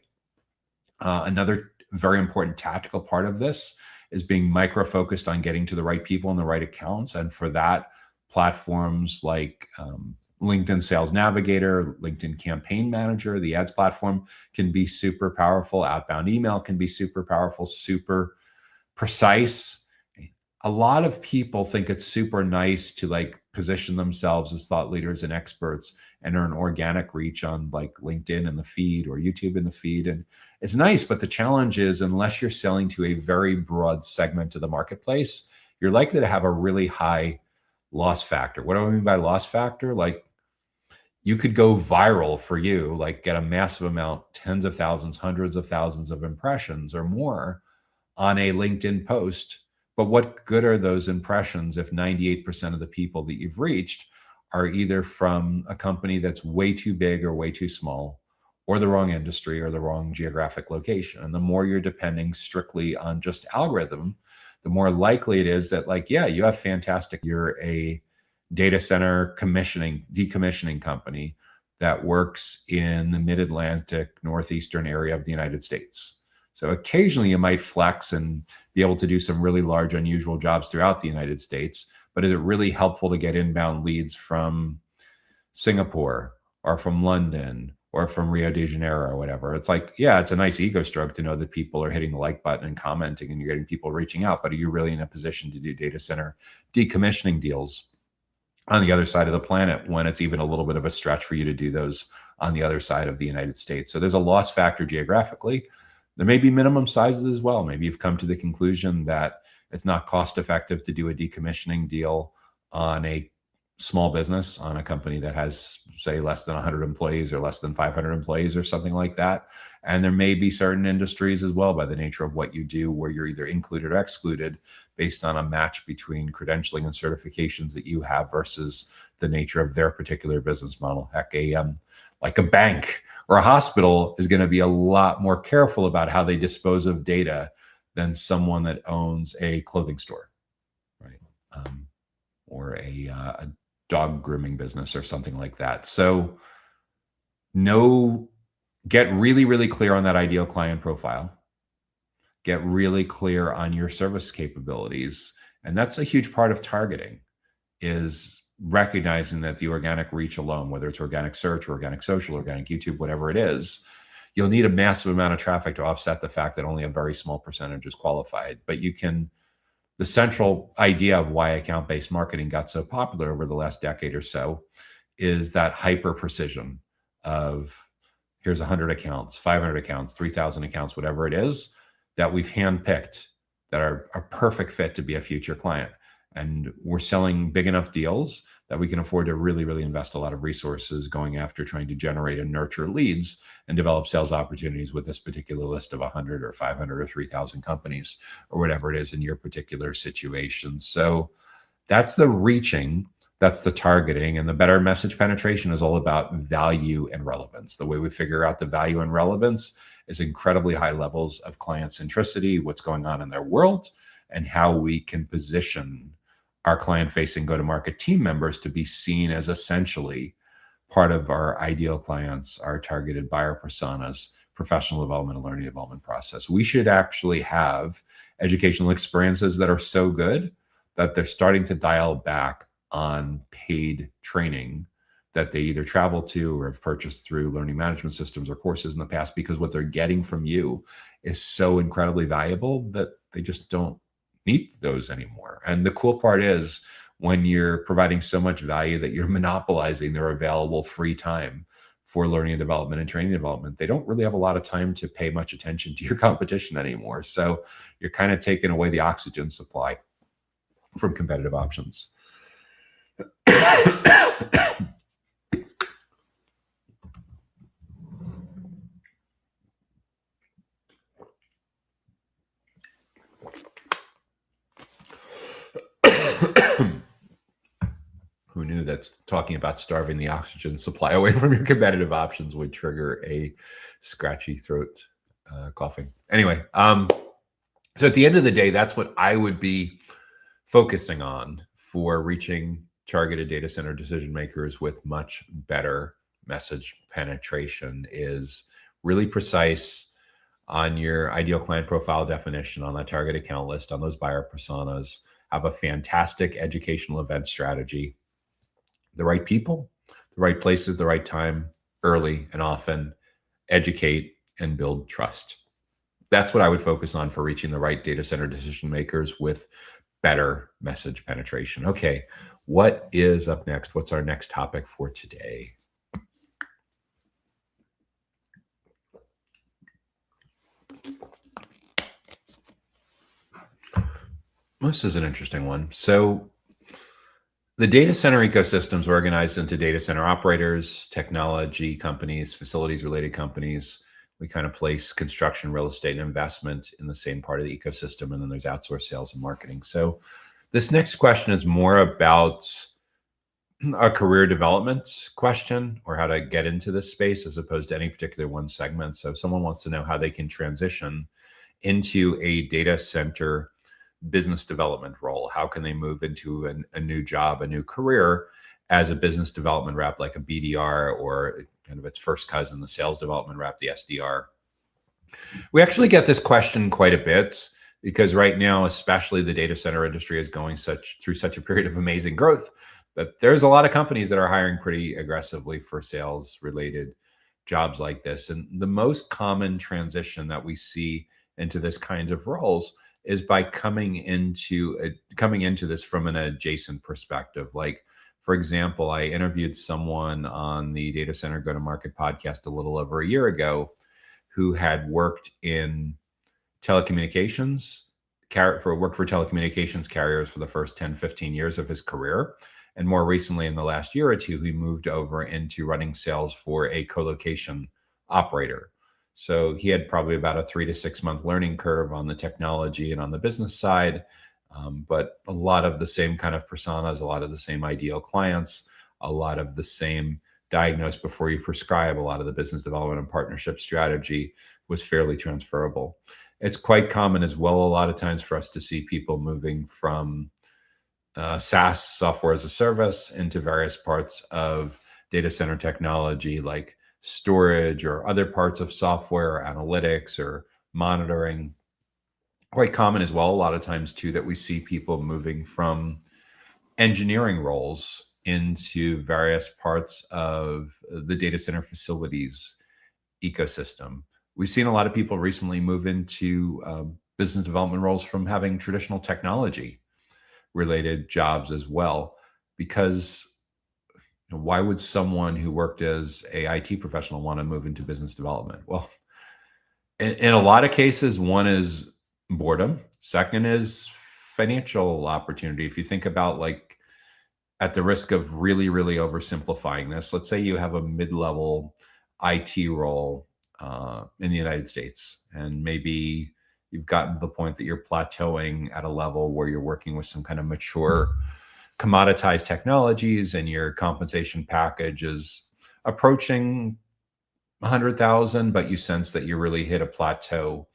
[SPEAKER 1] Another very important tactical part of this is being micro-focused on getting to the right people and the right accounts. And for that, platforms like LinkedIn Sales Navigator, LinkedIn Campaign Manager, the ads platform, can be super powerful. Outbound email can be super powerful, super precise. A lot of people think it's super nice to, like, position themselves as thought leaders and experts and earn organic reach on, like, LinkedIn in the feed or YouTube in the feed. And it's nice, but the challenge is, unless you're selling to a very broad segment of the marketplace, you're likely to have a really high loss factor. What do I mean by loss factor? Like, you could go viral for you, like get a massive amount, tens of thousands, hundreds of thousands of impressions or more on a LinkedIn post. But what good are those impressions if 98% of the people that you've reached are either from a company that's way too big or way too small, or the wrong industry or the wrong geographic location? And the more you're depending strictly on just algorithm, the more likely it is that, like, yeah, you have fantastic, you're a data center decommissioning company that works in the mid-Atlantic, northeastern area of the United States. So occasionally you might flex and be able to do some really large, unusual jobs throughout the United States. But is it really helpful to get inbound leads from Singapore or from London or from Rio de Janeiro or whatever? It's like, yeah, it's a nice ego stroke to know that people are hitting the like button and commenting and you're getting people reaching out. But are you really in a position to do data center decommissioning deals on the other side of the planet when it's even a little bit of a stretch for you to do those on the other side of the United States? So there's a loss factor geographically. There may be minimum sizes as well. Maybe you've come to the conclusion that it's not cost effective to do a decommissioning deal on a small business, on a company that has, say, less than 100 employees or less than 500 employees or something like that. And there may be certain industries as well, by the nature of what you do, where you're either included or excluded based on a match between credentialing and certifications that you have versus the nature of their particular business model. Heck, like a bank or a hospital is going to be a lot more careful about how they dispose of data than someone that owns a clothing store, right? or a dog grooming business or something like that. So get really, really clear on that ideal client profile. Get really clear on your service capabilities. And that's a huge part of targeting, is recognizing that the organic reach alone, whether it's organic search, organic social, organic YouTube, whatever it is, you'll need a massive amount of traffic to offset the fact that only a very small percentage is qualified. But the central idea of why account-based marketing got so popular over the last decade or so is that hyper precision of here's 100 accounts, 500 accounts, 3,000 accounts, whatever it is, that we've handpicked that are a perfect fit to be a future client. And we're selling big enough deals that we can afford to really, really invest a lot of resources going after trying to generate and nurture leads and develop sales opportunities with this particular list of 100 or 500 or 3,000 companies or whatever it is in your particular situation. So that's the reaching, that's the targeting, and the better message penetration is all about value and relevance. The way we figure out the value and relevance is incredibly high levels of client centricity, what's going on in their world, and how we can position our client-facing go-to-market team members to be seen as essentially part of our ideal clients, our targeted buyer personas, professional development and learning development process. We should actually have educational experiences that are so good that they're starting to dial back on paid training that they either travel to or have purchased through learning management systems or courses in the past, because what they're getting from you is so incredibly valuable that they just don't need those anymore. And the cool part is when you're providing so much value that you're monopolizing their available free time for learning and development and training development, they don't really have a lot of time to pay much attention to your competition anymore. So you're kind of taking away the oxygen supply from competitive options. Who knew that talking about starving the oxygen supply away from your competitive options would trigger a scratchy throat coughing. Anyway, so at the end of the day, that's what I would be focusing on for reaching targeted data center decision makers with much better message penetration, is really precise on your ideal client profile definition, on that target account list, on those buyer personas, have a fantastic educational event strategy, the right people, the right places, the right time, early and often, educate and build trust. That's what I would focus on for reaching the right data center decision makers with better message penetration. Okay, what is up next? What's our next topic for today? This is an interesting one. So the data center ecosystem is organized into data center operators, technology companies, facilities related companies. We kind of place construction, real estate, and investment in the same part of the ecosystem. And then there's outsourced sales and marketing. So this next question is more about a career development question, or how to get into this space, as opposed to any particular one segment. So if someone wants to know how they can transition into a data center business development role, how can they move into a new job, a new career as a business development rep, like a BDR, or kind of its first cousin, the sales development rep, the SDR. We actually get this question quite a bit, because right now, especially the data center industry is going through such a period of amazing growth that there's a lot of companies that are hiring pretty aggressively for sales related jobs like this. And the most common transition that we see into this kind of roles is by coming into this from an adjacent perspective. Like, for example, I interviewed someone on the Data Center Go-to-Market podcast a little over a year ago who had worked in telecommunications, worked for telecommunications carriers for the first 10, 15 years of his career. And more recently, in the last year or two, he moved over into running sales for a co-location operator. So he had probably about a 3 to 6 month learning curve on the technology and on the business side, but a lot of the same kind of personas, a lot of the same ideal clients, a lot of the same diagnose before you prescribe, a lot of the business development and partnership strategy was fairly transferable. It's quite common as well a lot of times for us to see people moving from SaaS, software as a service, into various parts of data center technology like storage or other parts of software, analytics or monitoring. Quite common as well, a lot of times too, that we see people moving from engineering roles into various parts of the data center facilities ecosystem. We've seen a lot of people recently move into business development roles from having traditional technology related jobs as well, because why would someone who worked as a IT professional want to move into business development? Well, in a lot of cases, one is boredom. Second is financial opportunity. If you think about, like, at the risk of really, really oversimplifying this, let's say you have a mid-level IT role in the United States, and maybe you've gotten to the point that you're plateauing at a level where you're working with some kind of mature commoditized technologies, and your compensation package is approaching 100,000, but you sense that you really hit a plateau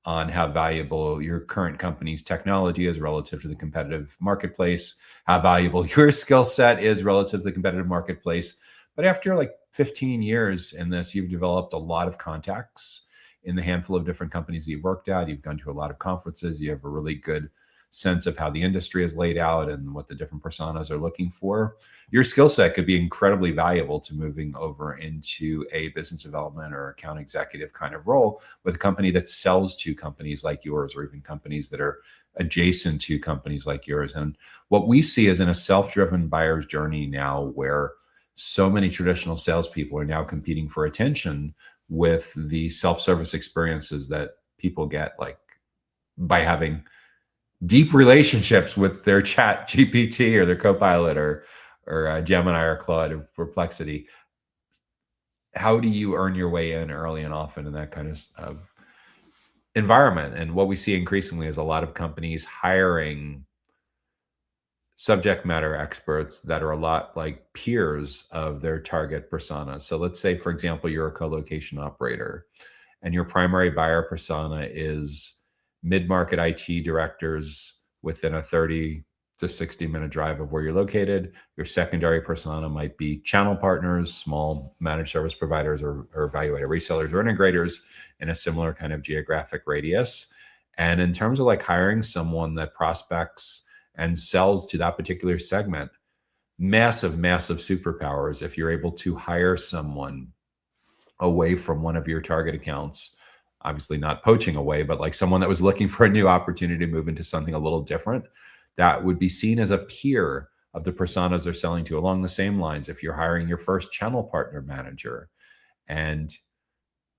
[SPEAKER 1] on how valuable your current company's technology is relative to the competitive marketplace, how valuable your skill set is relative to the competitive marketplace. But after like 15 years in this, you've developed a lot of contacts in the handful of different companies that you've worked at. You've gone to a lot of conferences. You have a really good sense of how the industry is laid out and what the different personas are looking for. Your skill set could be incredibly valuable to moving over into a business development or account executive kind of role with a company that sells to companies like yours, or even companies that are adjacent to companies like yours. And what we see is in a self-driven buyer's journey now, where so many traditional salespeople are now competing for attention with the self-service experiences that people get, like by having deep relationships with their chat GPT or their Copilot or Gemini or Claude or Perplexity. How do you earn your way in early and often in that kind of environment? And what we see increasingly is a lot of companies hiring subject matter experts that are a lot like peers of their target persona. So let's say, for example, you're a co-location operator and your primary buyer persona is mid-market IT directors within a 30 to 60-minute drive of where you're located. Your secondary persona might be channel partners, small managed service providers, or evaluator resellers or integrators in a similar kind of geographic radius. And in terms of like hiring someone that prospects and sells to that particular segment, massive, massive superpowers if you're able to hire someone away from one of your target accounts. Obviously not poaching away, but like someone that was looking for a new opportunity to move into something a little different, that would be seen as a peer of the personas they're selling to. Along the same lines, if you're hiring your first channel partner manager, and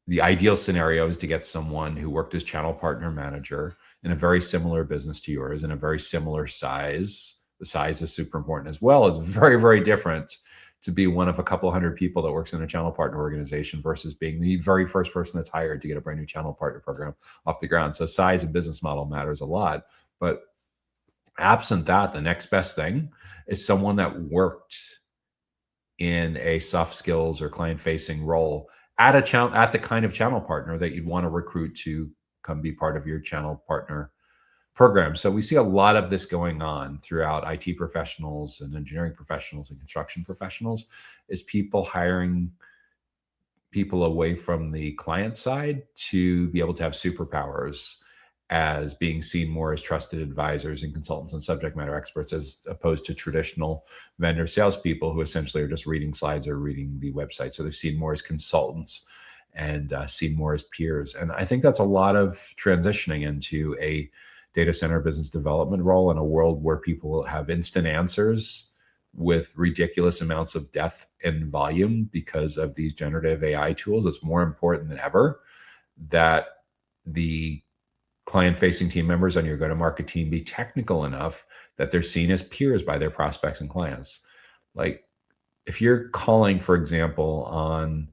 [SPEAKER 1] the ideal scenario is to get someone who worked as channel partner manager in a very similar business to yours, in a very similar size. The size is super important as well. It's very, very different to be one of a couple hundred people that works in a channel partner organization versus being the very first person that's hired to get a brand new channel partner program off the ground. So size and business model matters a lot. But absent that, the next best thing is someone that worked in a soft skills or client-facing role at the kind of channel partner that you'd want to recruit to come be part of your channel partner program. So we see a lot of this going on throughout IT professionals and engineering professionals and construction professionals, is people hiring people away from the client side to be able to have superpowers, as being seen more as trusted advisors and consultants and subject matter experts, as opposed to traditional vendor salespeople who essentially are just reading slides or reading the website. So they're seen more as consultants and seen more as peers. And I think that's a lot of transitioning into a data center business development role in a world where people have instant answers with ridiculous amounts of depth and volume because of these generative AI tools. It's more important than ever that the client-facing team members on your go-to-market team be technical enough that they're seen as peers by their prospects and clients. Like if you're calling, for example, on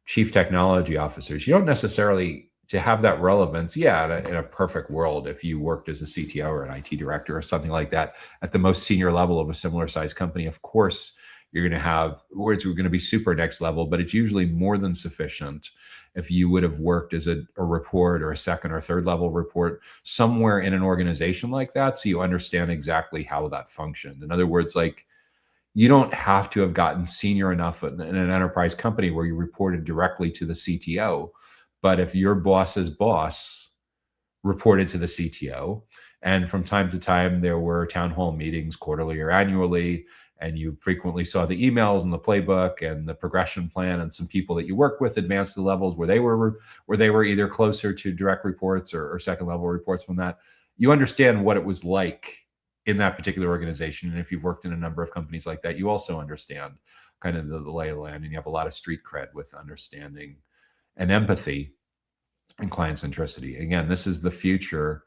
[SPEAKER 1] chief technology officers, you don't necessarily, to have that relevance, in a perfect world, if you worked as a CTO or an IT director or something like that at the most senior level of a similar size company, of course, You're going to have words are going to be super next level, but it's usually more than sufficient if you would have worked as a report or a second or third level report somewhere in an organization like that, so you understand exactly how that functioned. In other words, like, you don't have to have gotten senior enough in an enterprise company where you reported directly to the CTO. But if your boss's boss reported to the CTO, and from time to time there were town hall meetings quarterly or annually, and you frequently saw the emails and the playbook and the progression plan, and some people that you work with advanced to levels where they were either closer to direct reports or second level reports from that, you understand what it was like in that particular organization. And if you've worked in a number of companies like that, you also understand kind of the lay of the land, and you have a lot of street cred with understanding and empathy and client centricity. Again, this is the future,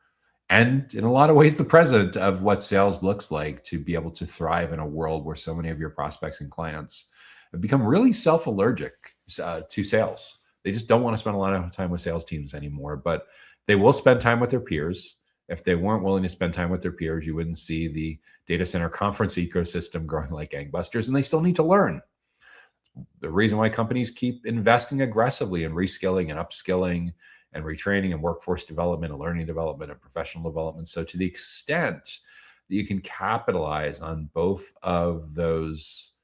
[SPEAKER 1] and in a lot of ways the present, of what sales looks like to be able to thrive in a world where so many of your prospects and clients have become really self-allergic to sales. They just don't want to spend a lot of time with sales teams anymore, but they will spend time with their peers. If they weren't willing to spend time with their peers, you wouldn't see the data center conference ecosystem growing like gangbusters, and they still need to learn. The reason why companies keep investing aggressively in reskilling and upskilling and retraining and workforce development and learning development and professional development. So to the extent that you can capitalize on both of those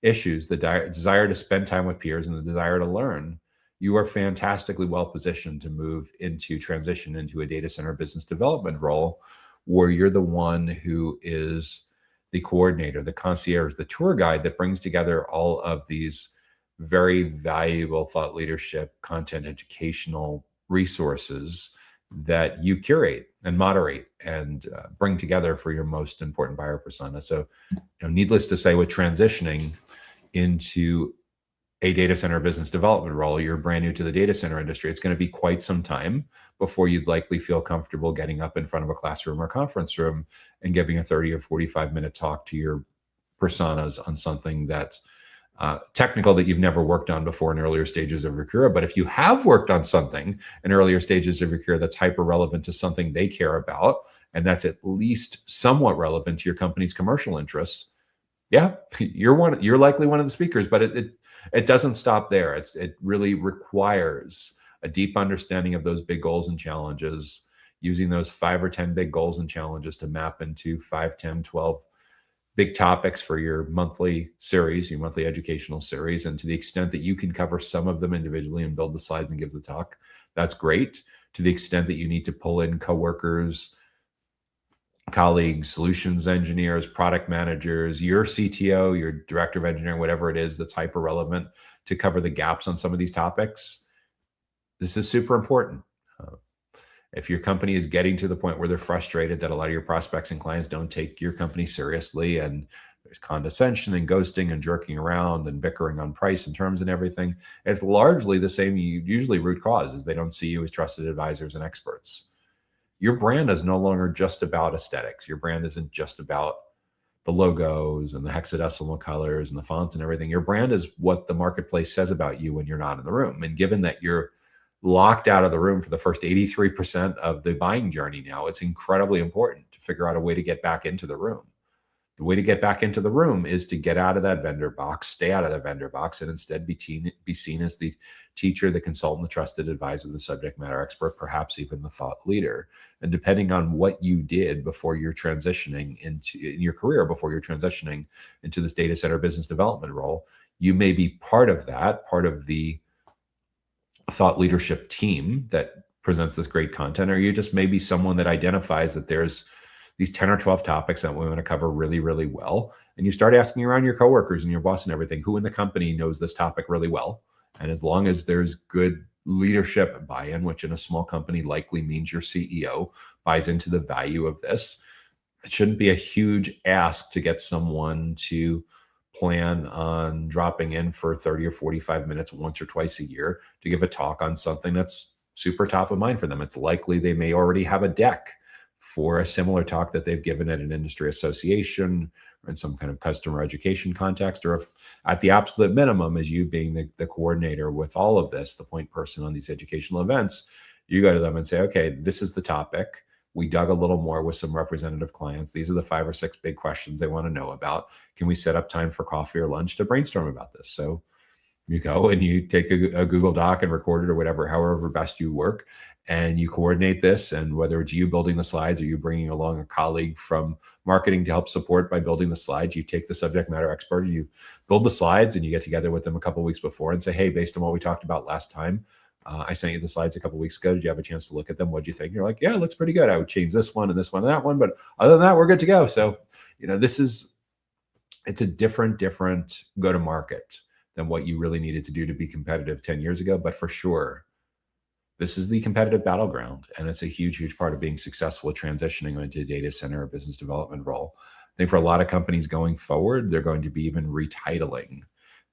[SPEAKER 1] issues, the desire to spend time with peers and the desire to learn, you are fantastically well positioned to move into transition into a data center business development role, where you're the one who is the coordinator, the concierge, the tour guide that brings together all of these very valuable thought leadership, content, educational resources that you curate and moderate and bring together for your most important buyer persona. So, needless to say, with transitioning into a data center business development role, you're brand new to the data center industry. It's going to be quite some time before you'd likely feel comfortable getting up in front of a classroom or conference room and giving a 30 or 45-minute talk to your personas on something that's technical that you've never worked on before in earlier stages of your career. But if you have worked on something in earlier stages of your career that's hyper relevant to something they care about, and that's at least somewhat relevant to your company's commercial interests, yeah, you're likely one of the speakers. But it doesn't stop there. It really requires a deep understanding of those big goals and challenges, using those 5 or 10 big goals and challenges to map into 5, 10, 12 big topics for your monthly series, your monthly educational series. And to the extent that you can cover some of them individually and build the slides and give the talk, that's great. To the extent that you need to pull in coworkers, colleagues, solutions engineers, product managers, your CTO, your director of engineering, whatever it is that's hyper relevant to cover the gaps on some of these topics, this is super important. If your company is getting to the point where they're frustrated that a lot of your prospects and clients don't take your company seriously, and there's condescension and ghosting and jerking around and bickering on price and terms and everything, it's largely the same usually root cause is they don't see you as trusted advisors and experts. Your brand is no longer just about aesthetics. Your brand isn't just about the logos and the hexadecimal colors and the fonts and everything. Your brand is what the marketplace says about you when you're not in the room. And given that you're locked out of the room for the first 83% of the buying journey now, it's incredibly important to figure out a way to get back into the room. The way to get back into the room is to get out of that vendor box, stay out of that vendor box, and instead be seen as the teacher, the consultant, the trusted advisor, the subject matter expert, perhaps even the thought leader. And depending on what you did before you're transitioning in your career, before you're transitioning into this data center business development role, you may be part of that, part of the thought leadership team that presents this great content, or you just may be someone that identifies that there's these 10 or 12 topics that we want to cover really, really well. And you start asking around your coworkers and your boss and everything, who in the company knows this topic really well. And as long as there's good leadership buy-in, which in a small company likely means your CEO buys into the value of this, it shouldn't be a huge ask to get someone to plan on dropping in for 30 or 45 minutes once or twice a year to give a talk on something that's super top of mind for them. It's likely they may already have a deck for a similar talk that they've given at an industry association or in some kind of customer education context, or if at the absolute minimum, as you being the coordinator with all of this, the point person on these educational events, you go to them and say, okay, this is the topic. We dug a little more with some representative clients. These are the 5 or 6 big questions they want to know about. Can we set up time for coffee or lunch to brainstorm about this? So you go and you take a Google Doc and record it or whatever, however best you work, and you coordinate this. And whether it's you building the slides or you bringing along a colleague from marketing to help support by building the slides, you take the subject matter expert, you build the slides, and you get together with them a couple of weeks before and say, hey, based on what we talked about last time, I sent you the slides a couple of weeks ago. Did you have a chance to look at them? What do you think? You're like, yeah, it looks pretty good. I would change this one and this one and that one, but other than that, we're good to go. So, it's a different go-to-market than what you really needed to do to be competitive 10 years ago. But for sure, this is the competitive battleground. And it's a huge part of being successful transitioning into a data center or business development role. I think for a lot of companies going forward, they're going to be even retitling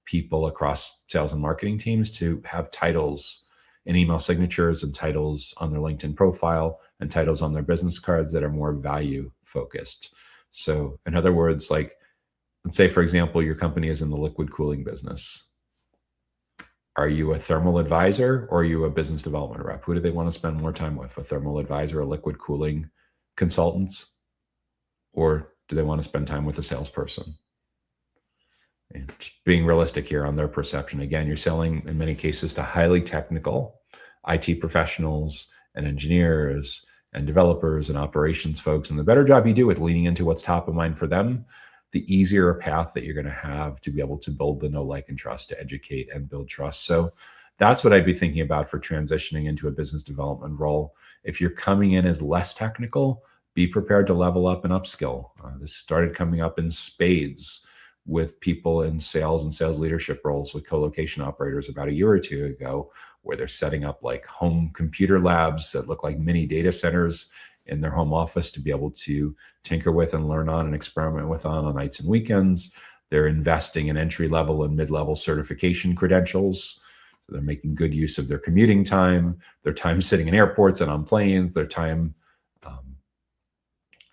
[SPEAKER 1] people across sales and marketing teams to have titles in email signatures and titles on their LinkedIn profile and titles on their business cards that are more value focused. So in other words, like, let's say, for example, your company is in the liquid cooling business. Are you a thermal advisor or are you a business development rep? Who do they want to spend more time with? A thermal advisor, a liquid cooling consultants? Or do they want to spend time with a salesperson? And just being realistic here on their perception. Again, you're selling in many cases to highly technical IT professionals and engineers and developers and operations folks. And the better job you do with leaning into what's top of mind for them, the easier a path that you're going to have to be able to build the know, like, and trust, to educate and build trust. So that's what I'd be thinking about for transitioning into a business development role. If you're coming in as less technical, be prepared to level up and upskill. This started coming up in spades with people in sales and sales leadership roles with co-location operators about a year or two ago, where they're setting up like home computer labs that look like mini data centers in their home office to be able to tinker with and learn on and experiment with on nights and weekends. They're investing in entry-level and mid-level certification credentials. So they're making good use of their commuting time, their time sitting in airports and on planes, their time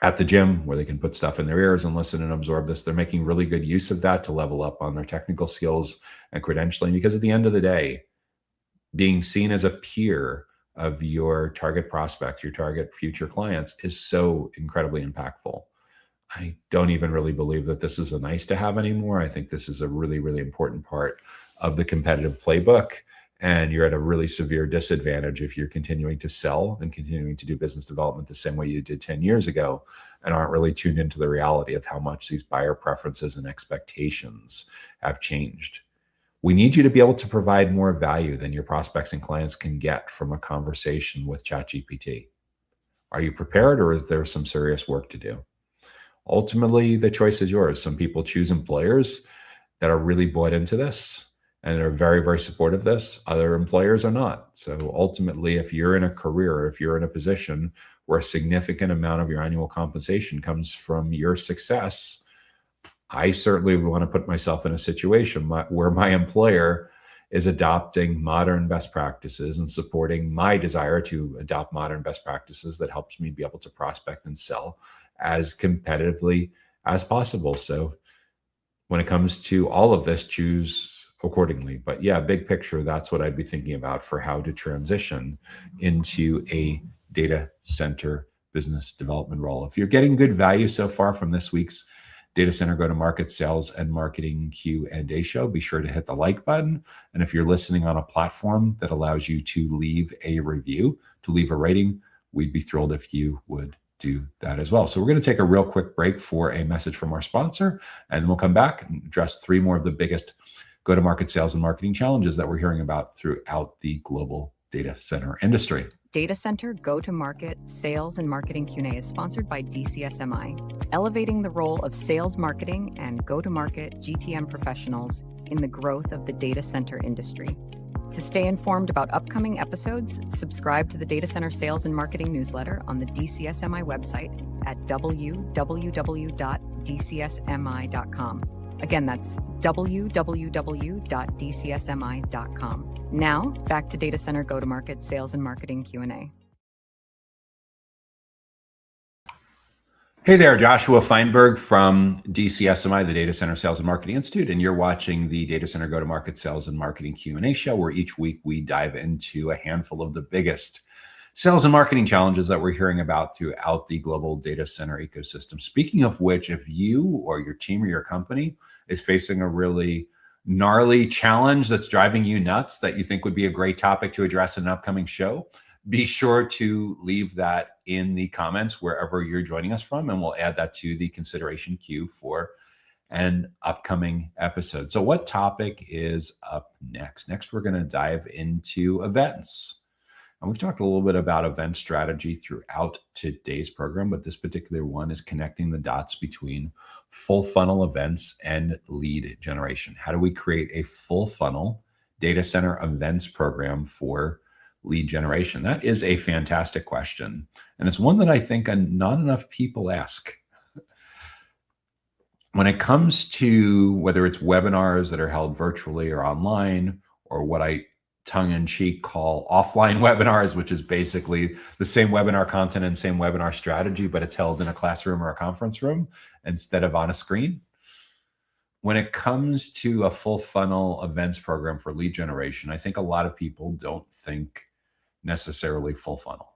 [SPEAKER 1] at the gym where they can put stuff in their ears and listen and absorb this. They're making really good use of that to level up on their technical skills and credentialing, because at the end of the day, being seen as a peer of your target prospects, your target future clients, is so incredibly impactful. I don't even really believe that this is a nice to have anymore. I think this is a really important part of the competitive playbook. And you're at a really severe disadvantage if you're continuing to sell and continuing to do business development the same way you did 10 years ago and aren't really tuned into the reality of how much these buyer preferences and expectations have changed. We need you to be able to provide more value than your prospects and clients can get from a conversation with ChatGPT. Are you prepared, or is there some serious work to do? Ultimately, the choice is yours. Some people choose employers that are really bought into this and are very supportive of this. Other employers are not. So ultimately, if you're in a career, if you're in a position where a significant amount of your annual compensation comes from your success, I certainly would want to put myself in a situation where my employer is adopting modern best practices and supporting my desire to adopt modern best practices that helps me be able to prospect and sell as competitively as possible. So when it comes to all of this, choose accordingly. But yeah, big picture, that's what I'd be thinking about for how to transition into a data center business development role. If you're getting good value so far from this week's Data Center Go-to-Market Sales and Marketing Q&A show, be sure to hit the like button. And if you're listening on a platform that allows you to leave a review, to leave a rating, we'd be thrilled if you would do that as well. So we're going to take a real quick break for a message from our sponsor, and we'll come back and address 3 more of the biggest go-to-market sales and marketing challenges that we're hearing about throughout the global data center industry.
[SPEAKER 2] Data Center Go-to-Market Sales and Marketing Q&A is sponsored by DCSMI, elevating the role of sales, marketing, and go-to-market GTM professionals in the growth of the data center industry. To stay informed about upcoming episodes, subscribe to the Data Center Sales and Marketing newsletter on the DCSMI website at www.dcsmi.com. Again, that's www.dcsmi.com. Now, back to Data Center Go-to-Market Sales and Marketing Q&A.
[SPEAKER 1] Hey there, Joshua Feinberg from DCSMI, the Data Center Sales and Marketing Institute, and you're watching the Data Center Go-to-Market Sales and Marketing Q&A show, where each week we dive into a handful of the biggest sales and marketing challenges that we're hearing about throughout the global data center ecosystem. Speaking of which, if you or your team or your company is facing a really gnarly challenge that's driving you nuts that you think would be a great topic to address in an upcoming show, be sure to leave that in the comments wherever you're joining us from, and we'll add that to the consideration queue for an upcoming episode. So what topic is up next? Next, we're going to dive into events. And we've talked a little bit about event strategy throughout today's program, but this particular one is connecting the dots between full funnel events and lead generation. How do we create a full funnel data center events program for lead generation? That is a fantastic question. And it's one that I think not enough people ask. When it comes to whether it's webinars that are held virtually or online, or what I tongue-in-cheek call offline webinars, which is basically the same webinar content and same webinar strategy, but it's held in a classroom or a conference room instead of on a screen. When it comes to a full funnel events program for lead generation, I think a lot of people don't think necessarily full funnel.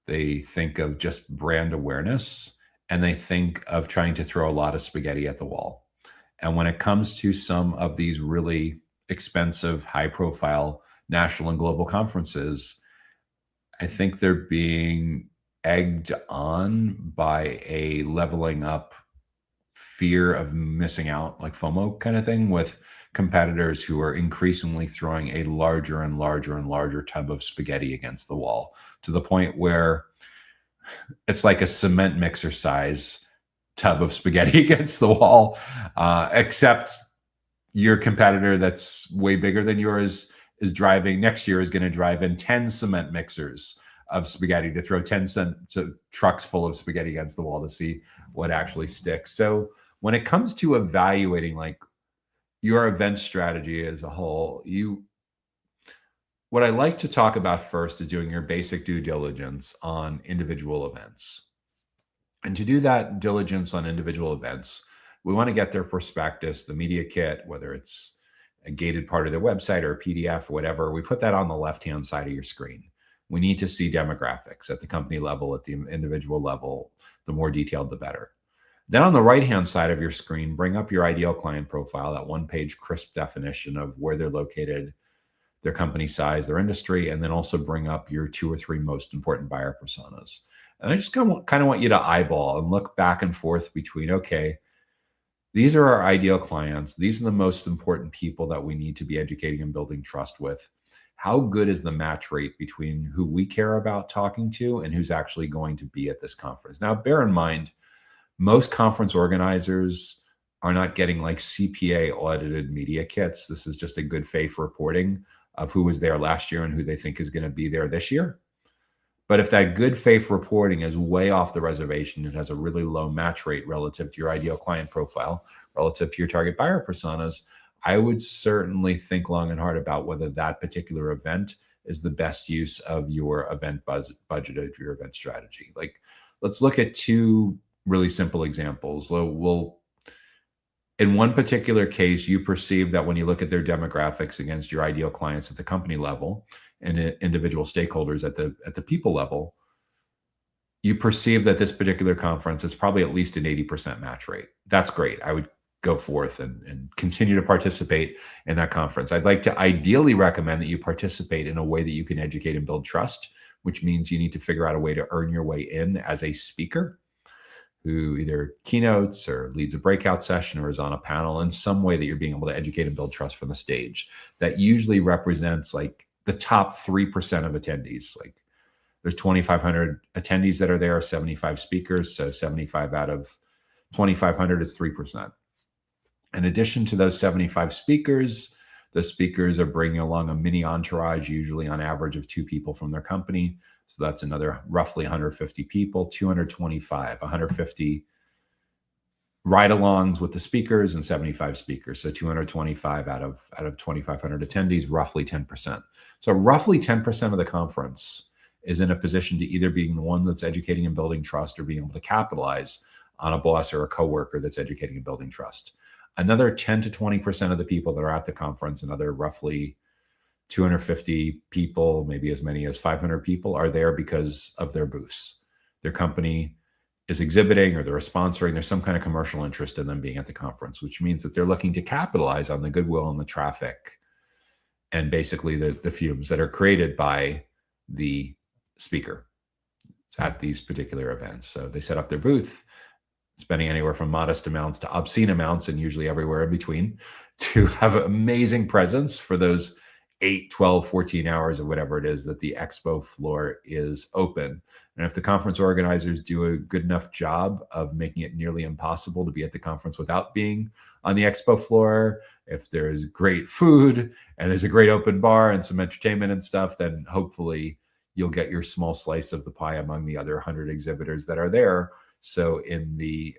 [SPEAKER 1] They think of just brand awareness, and they think of trying to throw a lot of spaghetti at the wall. And when it comes to some of these really expensive, high-profile national and global conferences, I think they're being egged on by a leveling up fear of missing out, like FOMO kind of thing, with competitors who are increasingly throwing a larger and larger and larger tub of spaghetti against the wall, to the point where it's like a cement mixer size tub of spaghetti against the wall, except your competitor that's way bigger than yours is next year is going to drive in 10 cement mixers of spaghetti to throw 10 trucks full of spaghetti against the wall to see what actually sticks. So when it comes to evaluating like your event strategy as a whole, what I like to talk about first is doing your basic due diligence on individual events. And to do that diligence on individual events, we want to get their prospectus, the media kit, whether it's a gated part of their website or a PDF or whatever. We put that on the left-hand side of your screen. We need to see demographics at the company level, at the individual level. The more detailed, the better. Then on the right-hand side of your screen, bring up your ideal client profile, that one-page crisp definition of where they're located, their company size, their industry, and then also bring up your 2 or 3 most important buyer personas. And I just kind of want you to eyeball and look back and forth between, okay, these are our ideal clients. These are the most important people that we need to be educating and building trust with. How good is the match rate between who we care about talking to and who's actually going to be at this conference? Now, bear in mind, most conference organizers are not getting like CPA audited media kits. This is just a good faith reporting of who was there last year and who they think is going to be there this year. But if that good faith reporting is way off the reservation, it has a really low match rate relative to your ideal client profile, relative to your target buyer personas, I would certainly think long and hard about whether that particular event is the best use of your event budget or your event strategy. Like, let's look at 2 really simple examples. In one particular case, you perceive that when you look at their demographics against your ideal clients at the company level and individual stakeholders at the people level, you perceive that this particular conference is probably at least an 80% match rate. That's great. I would go forth and continue to participate in that conference. I'd like to ideally recommend that you participate in a way that you can educate and build trust, which means you need to figure out a way to earn your way in as a speaker who either keynotes or leads a breakout session or is on a panel in some way that you're being able to educate and build trust from the stage. That usually represents like the top 3% of attendees. Like, there's 2,500 attendees that are there, 75 speakers. So 75 out of 2,500 is 3%. In addition to those 75 speakers, the speakers are bringing along a mini entourage, usually on average of 2 people from their company. So that's another roughly 150 people, 150 ride-alongs with the speakers and 75 speakers. So 225 out of 2,500 attendees, roughly 10%. So roughly 10% of the conference is in a position to either being the one that's educating and building trust or being able to capitalize on a boss or a coworker that's educating and building trust. Another 10 to 20% of the people that are at the conference, another roughly 250 people, maybe as many as 500 people are there because of their booths. Their company is exhibiting or they're sponsoring. There's some kind of commercial interest in them being at the conference, which means that they're looking to capitalize on the goodwill and the traffic and basically the fumes that are created by the speaker at these particular events. So they set up their booth, spending anywhere from modest amounts to obscene amounts and usually everywhere in between to have an amazing presence for those 8, 12, 14 hours or whatever it is that the expo floor is open. And if the conference organizers do a good enough job of making it nearly impossible to be at the conference without being on the expo floor, if there's great food and there's a great open bar and some entertainment and stuff, then hopefully you'll get your small slice of the pie among the other 100 exhibitors that are there. So in the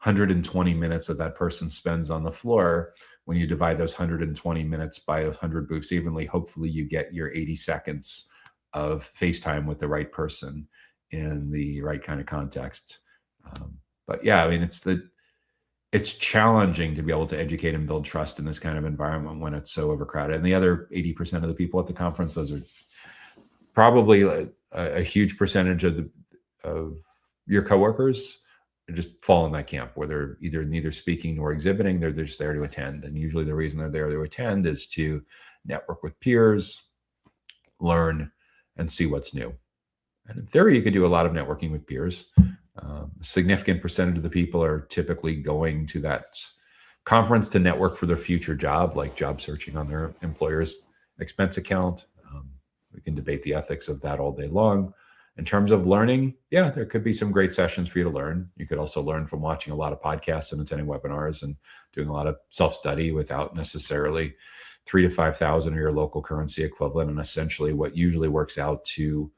[SPEAKER 1] 120 minutes that person spends on the floor, when you divide those 120 minutes by 100 booths evenly, hopefully you get your 80 seconds of FaceTime with the right person in the right kind of context. But yeah, I mean, it's challenging to be able to educate and build trust in this kind of environment when it's so overcrowded. And the other 80% of the people at the conference, those are probably a huge percentage of your coworkers just fall in that camp where they're either neither speaking nor exhibiting. They're just there to attend. And usually the reason they're there to attend is to network with peers, learn, and see what's new. And in theory, you could do a lot of networking with peers. A significant percentage of the people are typically going to that conference to network for their future job, like job searching on their employer's expense account. We can debate the ethics of that all day long. In terms of learning, yeah, there could be some great sessions for you to learn. You could also learn from watching a lot of podcasts and attending webinars and doing a lot of self-study without necessarily 3,000 to 5,000 or your local currency equivalent, and essentially what usually works out to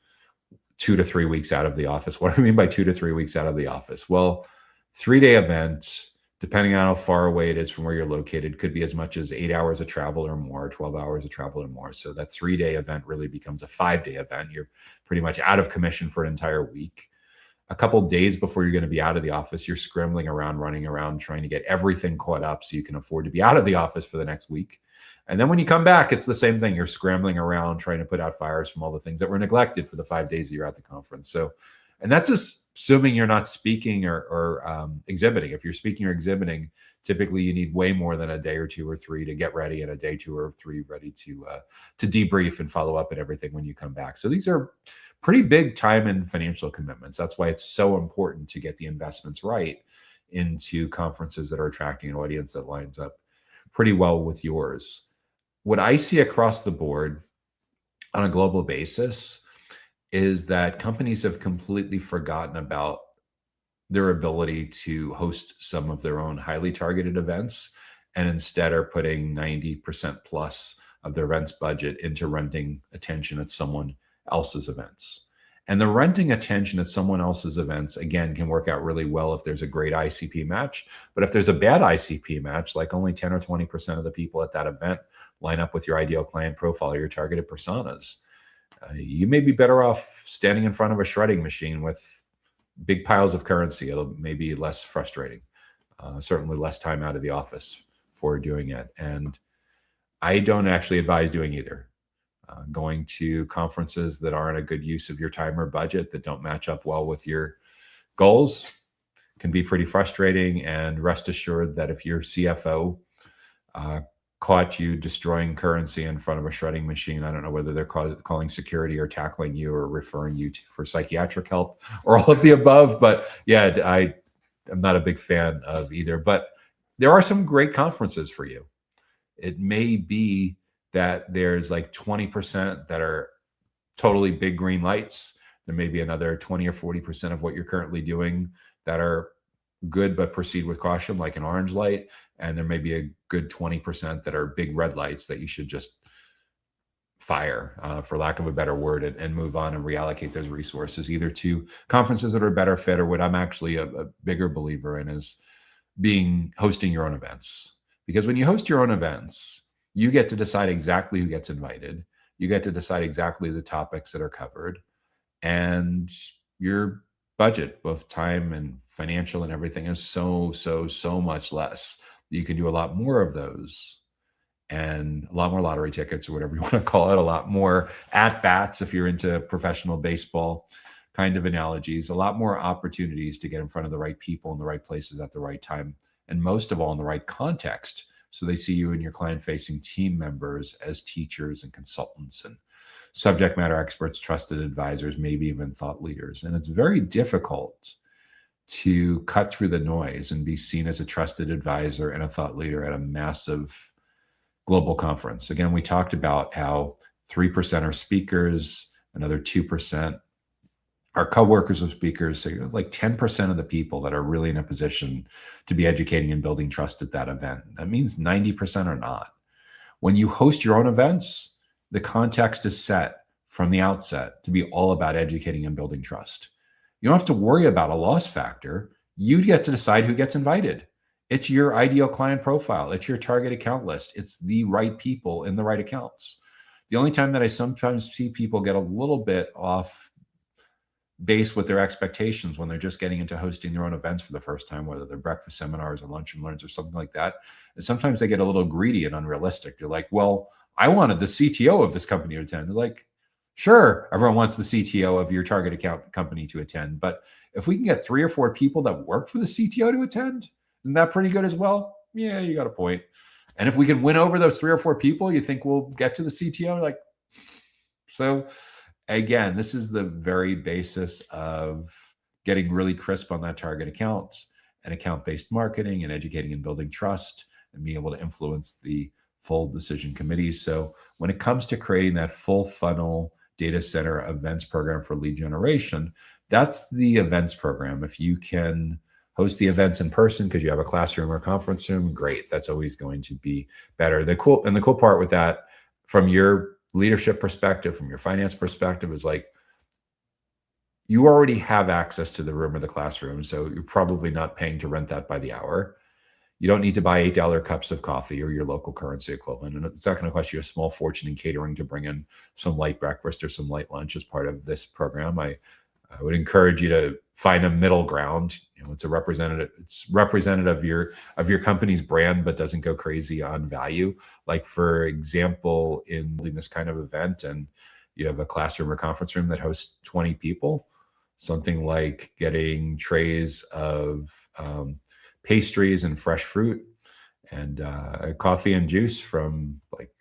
[SPEAKER 1] 2 to 3 weeks out of the office. What do I mean by 2 to 3 weeks out of the office? Well, 3-day event, depending on how far away it is from where you're located, could be as much as 8 hours of travel or more, 12 hours of travel or more. So that 3-day event really becomes a 5-day event. You're pretty much out of commission for an entire week. A couple days before you're going to be out of the office, you're scrambling around, running around, trying to get everything caught up so you can afford to be out of the office for the next week. And then when you come back, it's the same thing. You're scrambling around, trying to put out fires from all the things that were neglected for the 5 days that you're at the conference. So, and that's assuming you're not speaking or exhibiting. If you're speaking or exhibiting, typically you need way more than a day or 2 or 3 to get ready, and a day 2 or 3 ready to debrief and follow up and everything when you come back. So these are pretty big time and financial commitments. That's why it's so important to get the investments right into conferences that are attracting an audience that lines up pretty well with yours. What I see across the board on a global basis is that companies have completely forgotten about their ability to host some of their own highly targeted events, and instead are putting 90% plus of their events budget into renting attention at someone else's events. And the renting attention at someone else's events, again, can work out really well if there's a great ICP match. But if there's a bad ICP match, like only 10 or 20% of the people at that event line up with your ideal client profile, your targeted personas, you may be better off standing in front of a shredding machine with big piles of currency. It'll maybe less frustrating, certainly less time out of the office for doing it. And I don't actually advise doing either. Going to conferences that aren't a good use of your time or budget, that don't match up well with your goals, can be pretty frustrating. And rest assured that if your CFO caught you destroying currency in front of a shredding machine, I don't know whether they're calling security or tackling you or referring you for psychiatric help or all of the above. But yeah, I'm not a big fan of either. But there are some great conferences for you. It may be that there's like 20% that are totally big green lights. There may be another 20 or 40% of what you're currently doing that are good, but proceed with caution, like an orange light. And there may be a good 20% that are big red lights that you should just fire, for lack of a better word, and move on and reallocate those resources either to conferences that are better fit, or what I'm actually a bigger believer in is hosting your own events. Because when you host your own events, you get to decide exactly who gets invited. You get to decide exactly the topics that are covered, and your budget, both time and financial and everything, is so much less. You can do a lot more of those and a lot more lottery tickets or whatever you want to call it, a lot more at-bats if you're into professional baseball kind of analogies, a lot more opportunities to get in front of the right people in the right places at the right time, and most of all in the right context. So they see you and your client-facing team members as teachers and consultants and subject matter experts, trusted advisors, maybe even thought leaders. And it's very difficult to cut through the noise and be seen as a trusted advisor and a thought leader at a massive global conference. Again, we talked about how 3% are speakers, another 2% are co-workers of speakers. So it's like 10% of the people that are really in a position to be educating and building trust at that event. That means 90% are not. When you host your own events, the context is set from the outset to be all about educating and building trust. You don't have to worry about a loss factor. You get to decide who gets invited. It's your ideal client profile. It's your target account list. It's the right people in the right accounts. The only time that I sometimes see people get a little bit off base with their expectations when they're just getting into hosting their own events for the first time, whether they're breakfast seminars or lunch and learns or something like that. And sometimes they get a little greedy and unrealistic. They're like, well, I wanted the CTO of this company to attend. They're like, sure, everyone wants the CTO of your target account company to attend. But if we can get 3 or 4 people that work for the CTO to attend, isn't that pretty good as well? Yeah, you got a point. And if we can win over those 3 or 4 people, you think we'll get to the CTO? Like, so again, this is the very basis of getting really crisp on that target accounts and account-based marketing and educating and building trust and being able to influence the full decision committees. So when it comes to creating that full funnel data center events program for lead generation, that's the events program. If you can host the events in person because you have a classroom or conference room, great. That's always going to be better. The cool part with that, from your leadership perspective, from your finance perspective, is like you already have access to the room or the classroom. So you're probably not paying to rent that by the hour. You don't need to buy $8 cups of coffee or your local currency equivalent. And it's not going to cost you a small fortune in catering to bring in some light breakfast or some light lunch as part of this program. I would encourage you to find a middle ground. You know, it's representative of your company's brand, but doesn't go crazy on value. Like, for example, in this kind of event, and you have a classroom or conference room that hosts 20 people, something like getting trays of pastries and fresh fruit and coffee and juice from like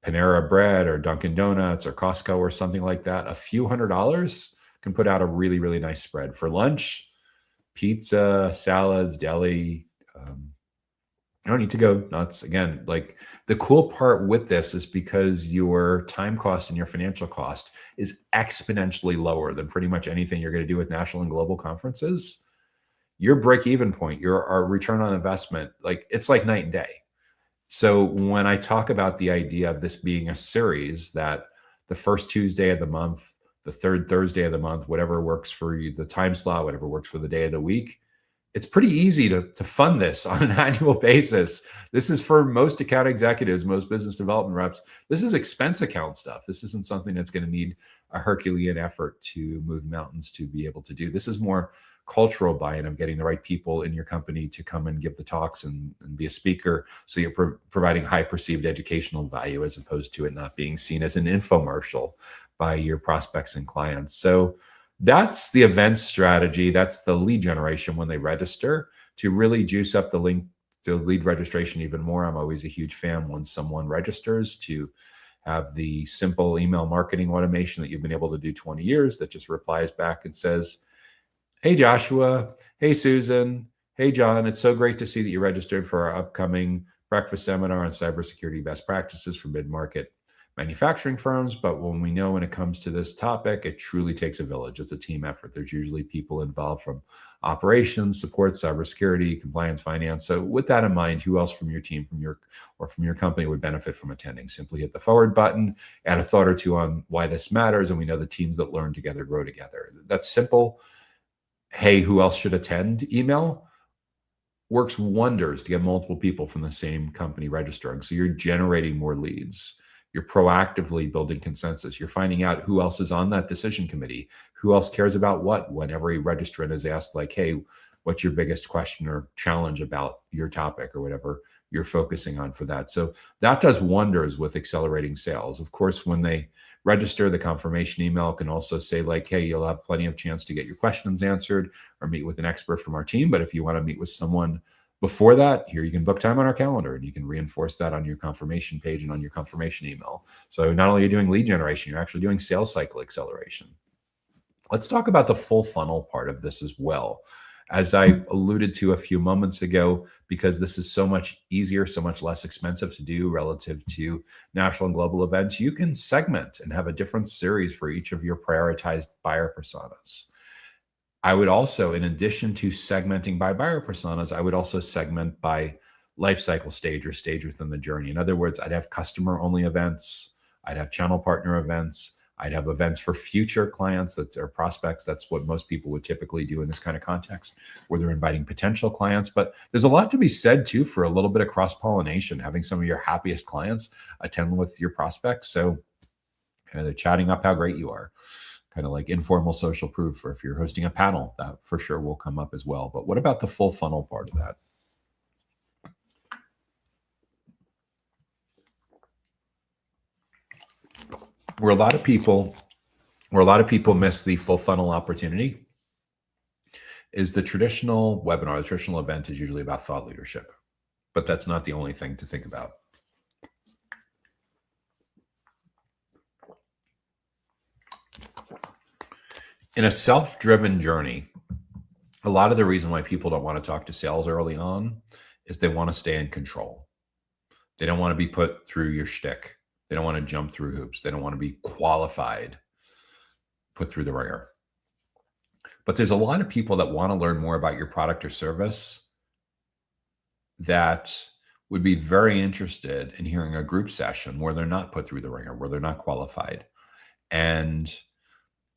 [SPEAKER 1] Panera Bread or Dunkin' Donuts or Costco or something like that. A few $100s can put out a really, really nice spread. For lunch, pizza, salads, deli. You don't need to go nuts. Again, like, the cool part with this is because your time cost and your financial cost is exponentially lower than pretty much anything you're going to do with national and global conferences. Your break-even point, our return on investment, like, it's like night and day. So when I talk about the idea of this being a series, that the first Tuesday of the month, the third Thursday of the month, whatever works for you, the time slot, whatever works for the day of the week, it's pretty easy to fund this on an annual basis. This is for most account executives, most business development reps. This is expense account stuff. This isn't something that's going to need a Herculean effort to move mountains to be able to do. This is more cultural buy-in of getting the right people in your company to come and give the talks and be a speaker. So you're providing high perceived educational value, as opposed to it not being seen as an infomercial by your prospects and clients. So that's the event strategy. That's the lead generation when they register, to really juice up the link to lead registration even more. I'm always a huge fan, when someone registers, to have the simple email marketing automation that you've been able to do 20 years that just replies back and says, "Hey, Joshua. Hey, Susan. Hey, John. It's so great to see that you registered for our upcoming breakfast seminar on cybersecurity best practices for mid-market manufacturing firms. But when it comes to this topic, it truly takes a village. It's a team effort. There's usually people involved from operations, support, cybersecurity, compliance, finance. So with that in mind, who else from your team, from your company would benefit from attending?" Simply hit the forward button, add a thought or two on why this matters. And we know the teams that learn together grow together. That's simple. Hey, who else should attend email works wonders to get multiple people from the same company registering. So you're generating more leads. You're proactively building consensus. You're finding out who else is on that decision committee, who else cares about what. When every registrant is asked, like, "Hey, what's your biggest question or challenge about your topic," or whatever, you're focusing on for that. So that does wonders with accelerating sales. Of course, when they register, the confirmation email can also say like, hey, you'll have plenty of chance to get your questions answered or meet with an expert from our team. But if you want to meet with someone before that, here you can book time on our calendar, and you can reinforce that on your confirmation page and on your confirmation email. So not only are you doing lead generation, you're actually doing sales cycle acceleration. Let's talk about the full funnel part of this as well. As I alluded to a few moments ago, because this is so much easier, so much less expensive to do relative to national and global events, you can segment and have a different series for each of your prioritized buyer personas. I would also, in addition to segmenting by buyer personas, I would also segment by life cycle stage or stage within the journey. In other words, I'd have customer only events, I'd have channel partner events, I'd have events for future clients that are prospects. That's what most people would typically do in this kind of context, where they're inviting potential clients. But there's a lot to be said too for a little bit of cross-pollination, having some of your happiest clients attend with your prospects. So kind of they're chatting up how great you are, kind of like informal social proof, or if you're hosting a panel, that for sure will come up as well. But what about the full funnel part of that? Where a lot of people miss the full funnel opportunity is the traditional webinar. The traditional event is usually about thought leadership, but that's not the only thing to think about. In a self-driven journey, a lot of the reason why people don't want to talk to sales early on is they want to stay in control. They don't want to be put through your shtick. They don't want to jump through hoops. They don't want to be qualified, put through the ringer. But there's a lot of people that want to learn more about your product or service that would be very interested in hearing a group session where they're not put through the ringer, where they're not qualified. And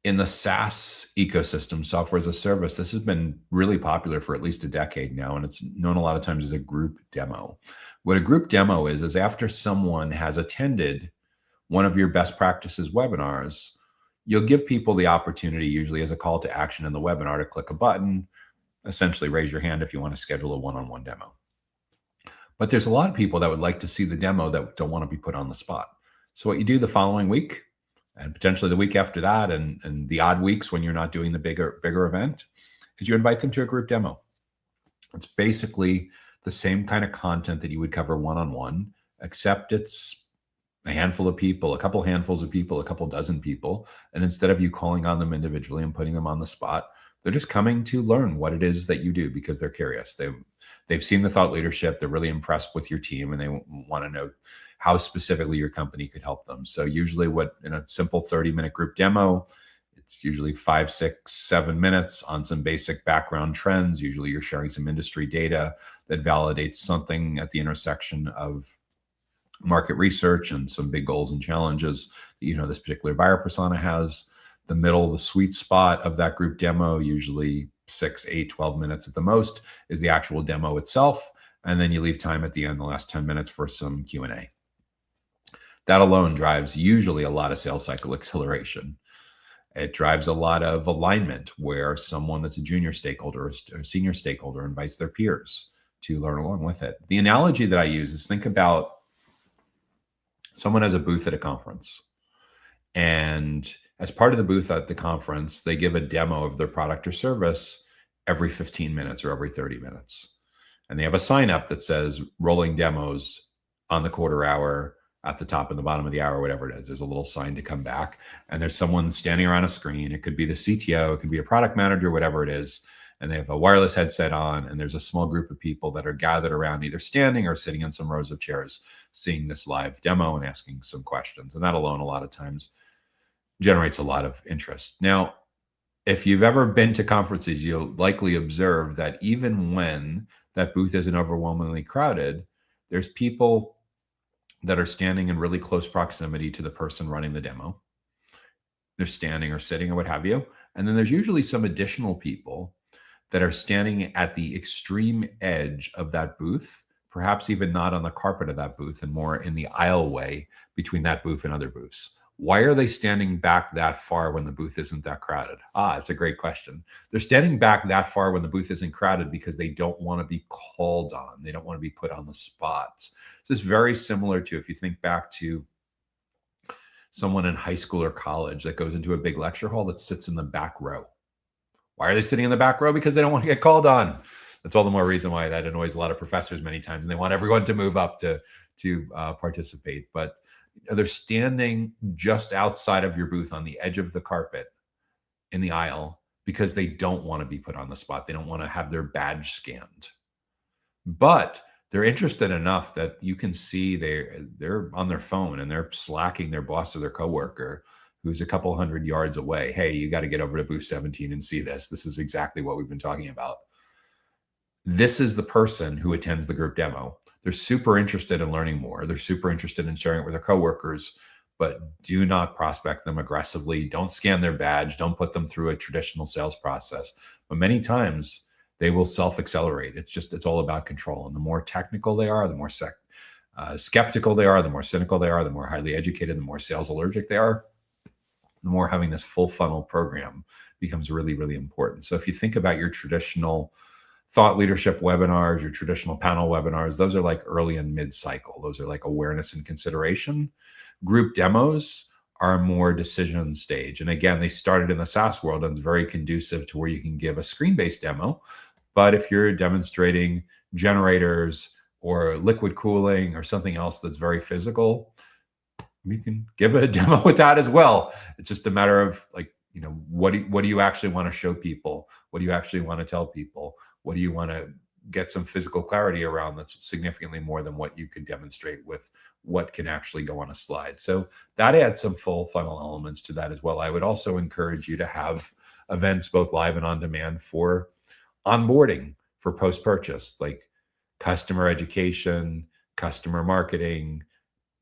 [SPEAKER 1] in the SaaS ecosystem, software as a service, this has been really popular for at least a decade now, and it's known a lot of times as a group demo. What a group demo is after someone has attended one of your best practices webinars, you'll give people the opportunity, usually as a call to action in the webinar, to click a button, essentially raise your hand if you want to schedule a one-on-one demo. But there's a lot of people that would like to see the demo that don't want to be put on the spot. So what you do the following week, and potentially the week after that, and the odd weeks when you're not doing the bigger event, is you invite them to a group demo. It's basically the same kind of content that you would cover one-on-one, except it's a handful of people, a couple handfuls of people, a couple dozen people. And instead of you calling on them individually and putting them on the spot, they're just coming to learn what it is that you do because they're curious. They've seen the thought leadership. They're really impressed with your team, and they want to know how specifically your company could help them. So usually in a simple 30-minute group demo, it's usually 5, 6, 7 minutes on some basic background trends. Usually you're sharing some industry data that validates something at the intersection of market research and some big goals and challenges that this particular buyer persona has. The middle, the sweet spot of that group demo, usually 6, 8, 12 minutes at the most, is the actual demo itself. And then you leave time at the end, the last 10 minutes, for some Q&A. That alone drives usually a lot of sales cycle acceleration. It drives a lot of alignment where someone that's a junior stakeholder or a senior stakeholder invites their peers to learn along with it. The analogy that I use is, think about someone has a booth at a conference, and as part of the booth at the conference, they give a demo of their product or service every 15 minutes or every 30 minutes. And they have a sign up that says rolling demos on the quarter hour, at the top and the bottom of the hour, whatever it is. There's a little sign to come back, and there's someone standing around a screen. It could be the CTO, it could be a product manager, whatever it is. And they have a wireless headset on, and there's a small group of people that are gathered around, either standing or sitting in some rows of chairs, seeing this live demo and asking some questions. And that alone, a lot of times, generates a lot of interest. Now, if you've ever been to conferences, you'll likely observe that even when that booth isn't overwhelmingly crowded, there's people that are standing in really close proximity to the person running the demo. They're standing or sitting or what have you. And then there's usually some additional people that are standing at the extreme edge of that booth, perhaps even not on the carpet of that booth, and more in the aisleway between that booth and other booths. Why are they standing back that far when the booth isn't that crowded? It's a great question. They're standing back that far when the booth isn't crowded because they don't want to be called on. They don't want to be put on the spot. So it's very similar to if you think back to someone in high school or college that goes into a big lecture hall that sits in the back row. Why are they sitting in the back row? Because they don't want to get called on. That's all the more reason why that annoys a lot of professors many times, and they want everyone to move up to participate. But they're standing just outside of your booth on the edge of the carpet in the aisle because they don't want to be put on the spot. They don't want to have their badge scanned. But they're interested enough that you can see they're on their phone and they're slacking their boss or their coworker who's a couple hundred yards away. Hey, you got to get over to booth 17 and see this. This is exactly what we've been talking about. This is the person who attends the group demo. They're super interested in learning more. They're super interested in sharing it with their coworkers, but do not prospect them aggressively. Don't scan their badge. Don't put them through a traditional sales process. But many times they will self-accelerate. It's all about control. And the more technical they are, the more skeptical they are, the more cynical they are, the more highly educated, the more sales allergic they are, the more having this full funnel program becomes really, really important. So if you think about your traditional thought leadership webinars, your traditional panel webinars, those are like early and mid-cycle. Those are like awareness and consideration. Group demos are more decision stage. And again, they started in the SaaS world and it's very conducive to where you can give a screen-based demo. But if you're demonstrating generators or liquid cooling or something else that's very physical, we can give a demo with that as well. It's just a matter of like, what do you actually want to show people? What do you actually want to tell people? What do you want to get some physical clarity around that's significantly more than what you could demonstrate with what can actually go on a slide? So that adds some full funnel elements to that as well. I would also encourage you to have events both live and on demand for onboarding, for post-purchase, like customer education, customer marketing,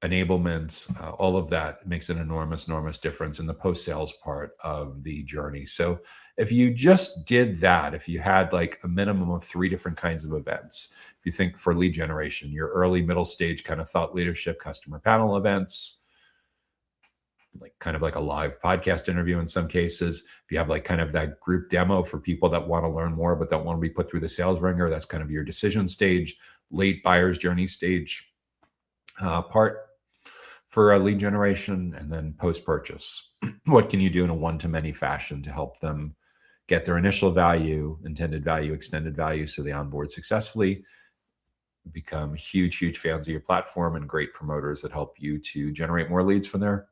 [SPEAKER 1] enablement, all of that makes an enormous difference in the post-sales part of the journey. So if you just did that, if you had like a minimum of 3 different kinds of events, if you think for lead generation, your early, middle stage kind of thought leadership, customer panel events, like kind of like a live podcast interview in some cases, if you have like kind of that group demo for people that want to learn more but don't want to be put through the sales ringer, that's kind of your decision stage, late buyer's journey stage part for a lead generation, and then post-purchase. What can you do in a one-to-many fashion to help them get their initial value, intended value, extended value, so they onboard successfully, become huge fans of your platform and great promoters that help you to generate more leads from their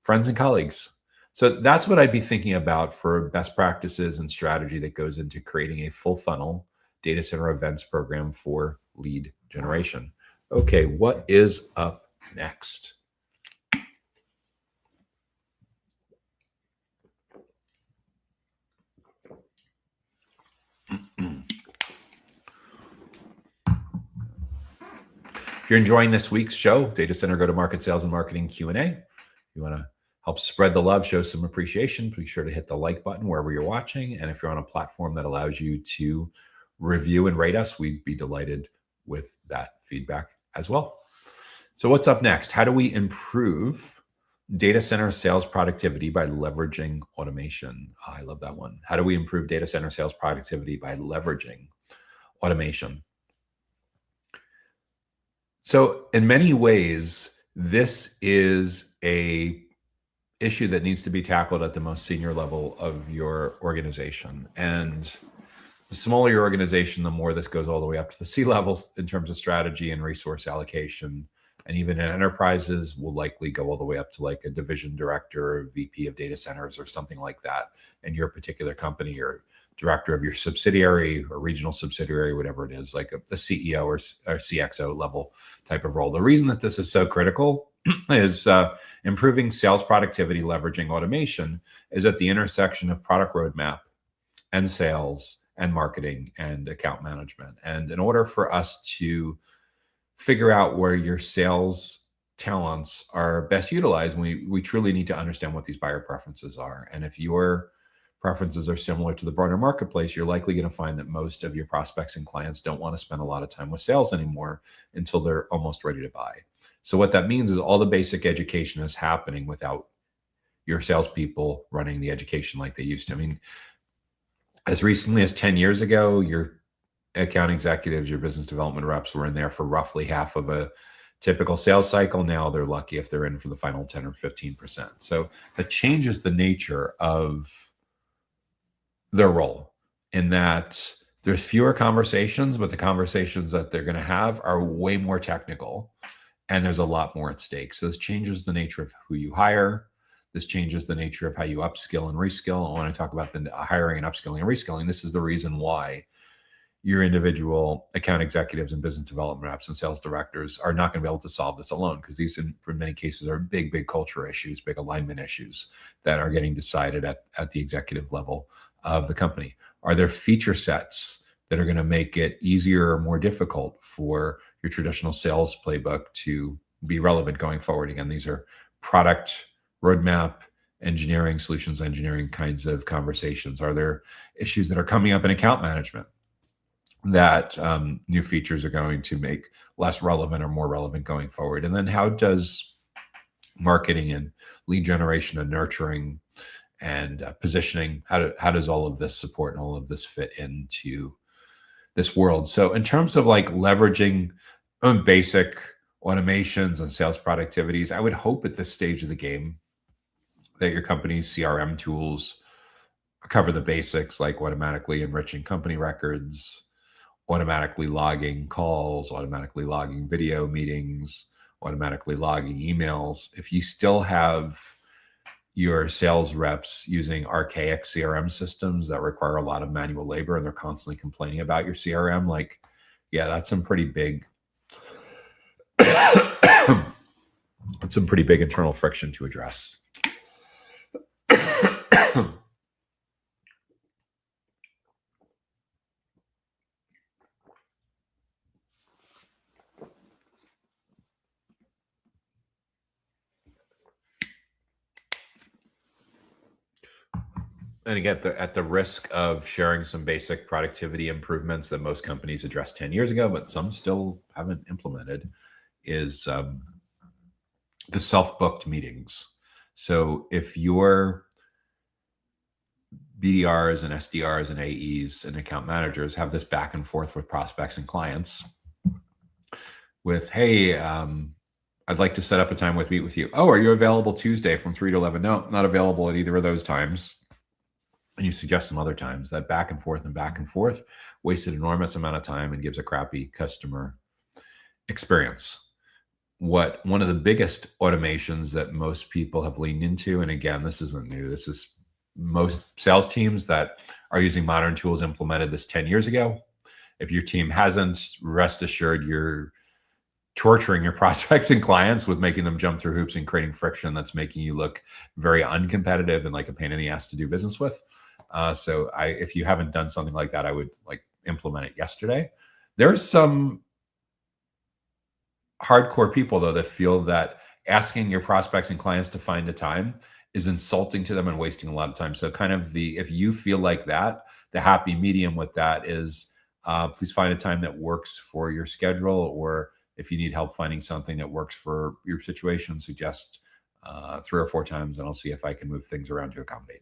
[SPEAKER 1] friends and colleagues. So that's what I'd be thinking about for best practices and strategy that goes into creating a full funnel data center events program for lead generation. Okay, what is up next? If you're enjoying this week's show, Data Center Go-to-Market Sales and Marketing Q&A, you want to help spread the love, show some appreciation, be sure to hit the like button wherever you're watching. And if you're on a platform that allows you to review and rate us, we'd be delighted with that feedback as well. So what's up next? How do we improve data center sales productivity by leveraging automation? I love that one. How do we improve data center sales productivity by leveraging automation? So in many ways, this is a issue that needs to be tackled at the most senior level of your organization. And the smaller your organization, the more this goes all the way up to the C-levels in terms of strategy and resource allocation. And even in enterprises, will likely go all the way up to like a division director or VP of data centers or something like that in your particular company, or director of your subsidiary or regional subsidiary, whatever it is, like the CEO or CXO level type of role. The reason that this is so critical is improving sales productivity, leveraging automation is at the intersection of product roadmap and sales and marketing and account management. And in order for us to figure out where your sales talents are best utilized, we truly need to understand what these buyer preferences are. And if your preferences are similar to the broader marketplace, you're likely going to find that most of your prospects and clients don't want to spend a lot of time with sales anymore until they're almost ready to buy. So what that means is all the basic education is happening without your salespeople running the education like they used to. I mean, as recently as 10 years ago, your account executives, your business development reps were in there for roughly half of a typical sales cycle. Now they're lucky if they're in for the final 10 or 15%. So that changes the nature of their role in that there's fewer conversations, but the conversations that they're going to have are way more technical and there's a lot more at stake. So this changes the nature of who you hire. This changes the nature of how you upskill and reskill. And when I talk about the hiring and upskilling and reskilling, this is the reason why your individual account executives and business development reps and sales directors are not going to be able to solve this alone, because these, in many cases, are big culture issues, big alignment issues that are getting decided at the executive level of the company. Are there feature sets that are going to make it easier or more difficult for your traditional sales playbook to be relevant going forward? Again, these are product roadmap, engineering, solutions engineering kinds of conversations. Are there issues that are coming up in account management that new features are going to make less relevant or more relevant going forward? And then how does marketing and lead generation and nurturing and positioning, how does all of this support and all of this fit into this world? So in terms of like leveraging basic automations and sales productivities, I would hope at this stage of the game that your company's CRM tools cover the basics, like automatically enriching company records, automatically logging calls, automatically logging video meetings, automatically logging emails. If you still have your sales reps using archaic CRM systems that require a lot of manual labor and they're constantly complaining about your CRM, like, yeah, that's some pretty big, that's some pretty big internal friction to address. And again, at the risk of sharing some basic productivity improvements that most companies addressed 10 years ago, but some still haven't implemented, is the self-booked meetings. So if your BDRs and SDRs and AEs and account managers have this back and forth with prospects and clients with, hey, I'd like to set up a time with meet with you. Oh, are you available Tuesday from 3 to 11? No, not available at either of those times. And you suggest some other times. That back and forth wasted an enormous amount of time and gives a crappy customer experience. One of the biggest automations that most people have leaned into, and again, this isn't new, this is most sales teams that are using modern tools implemented this 10 years ago. If your team hasn't, rest assured you're torturing your prospects and clients with making them jump through hoops and creating friction that's making you look very uncompetitive and like a pain in the ass to do business with. So if you haven't done something like that, I would like implement it yesterday. There's some hardcore people though that feel that asking your prospects and clients to find a time is insulting to them and wasting a lot of time. So kind of if you feel like that, the happy medium with that is please find a time that works for your schedule, or if you need help finding something that works for your situation, suggest 3 or 4 times and I'll see if I can move things around to accommodate.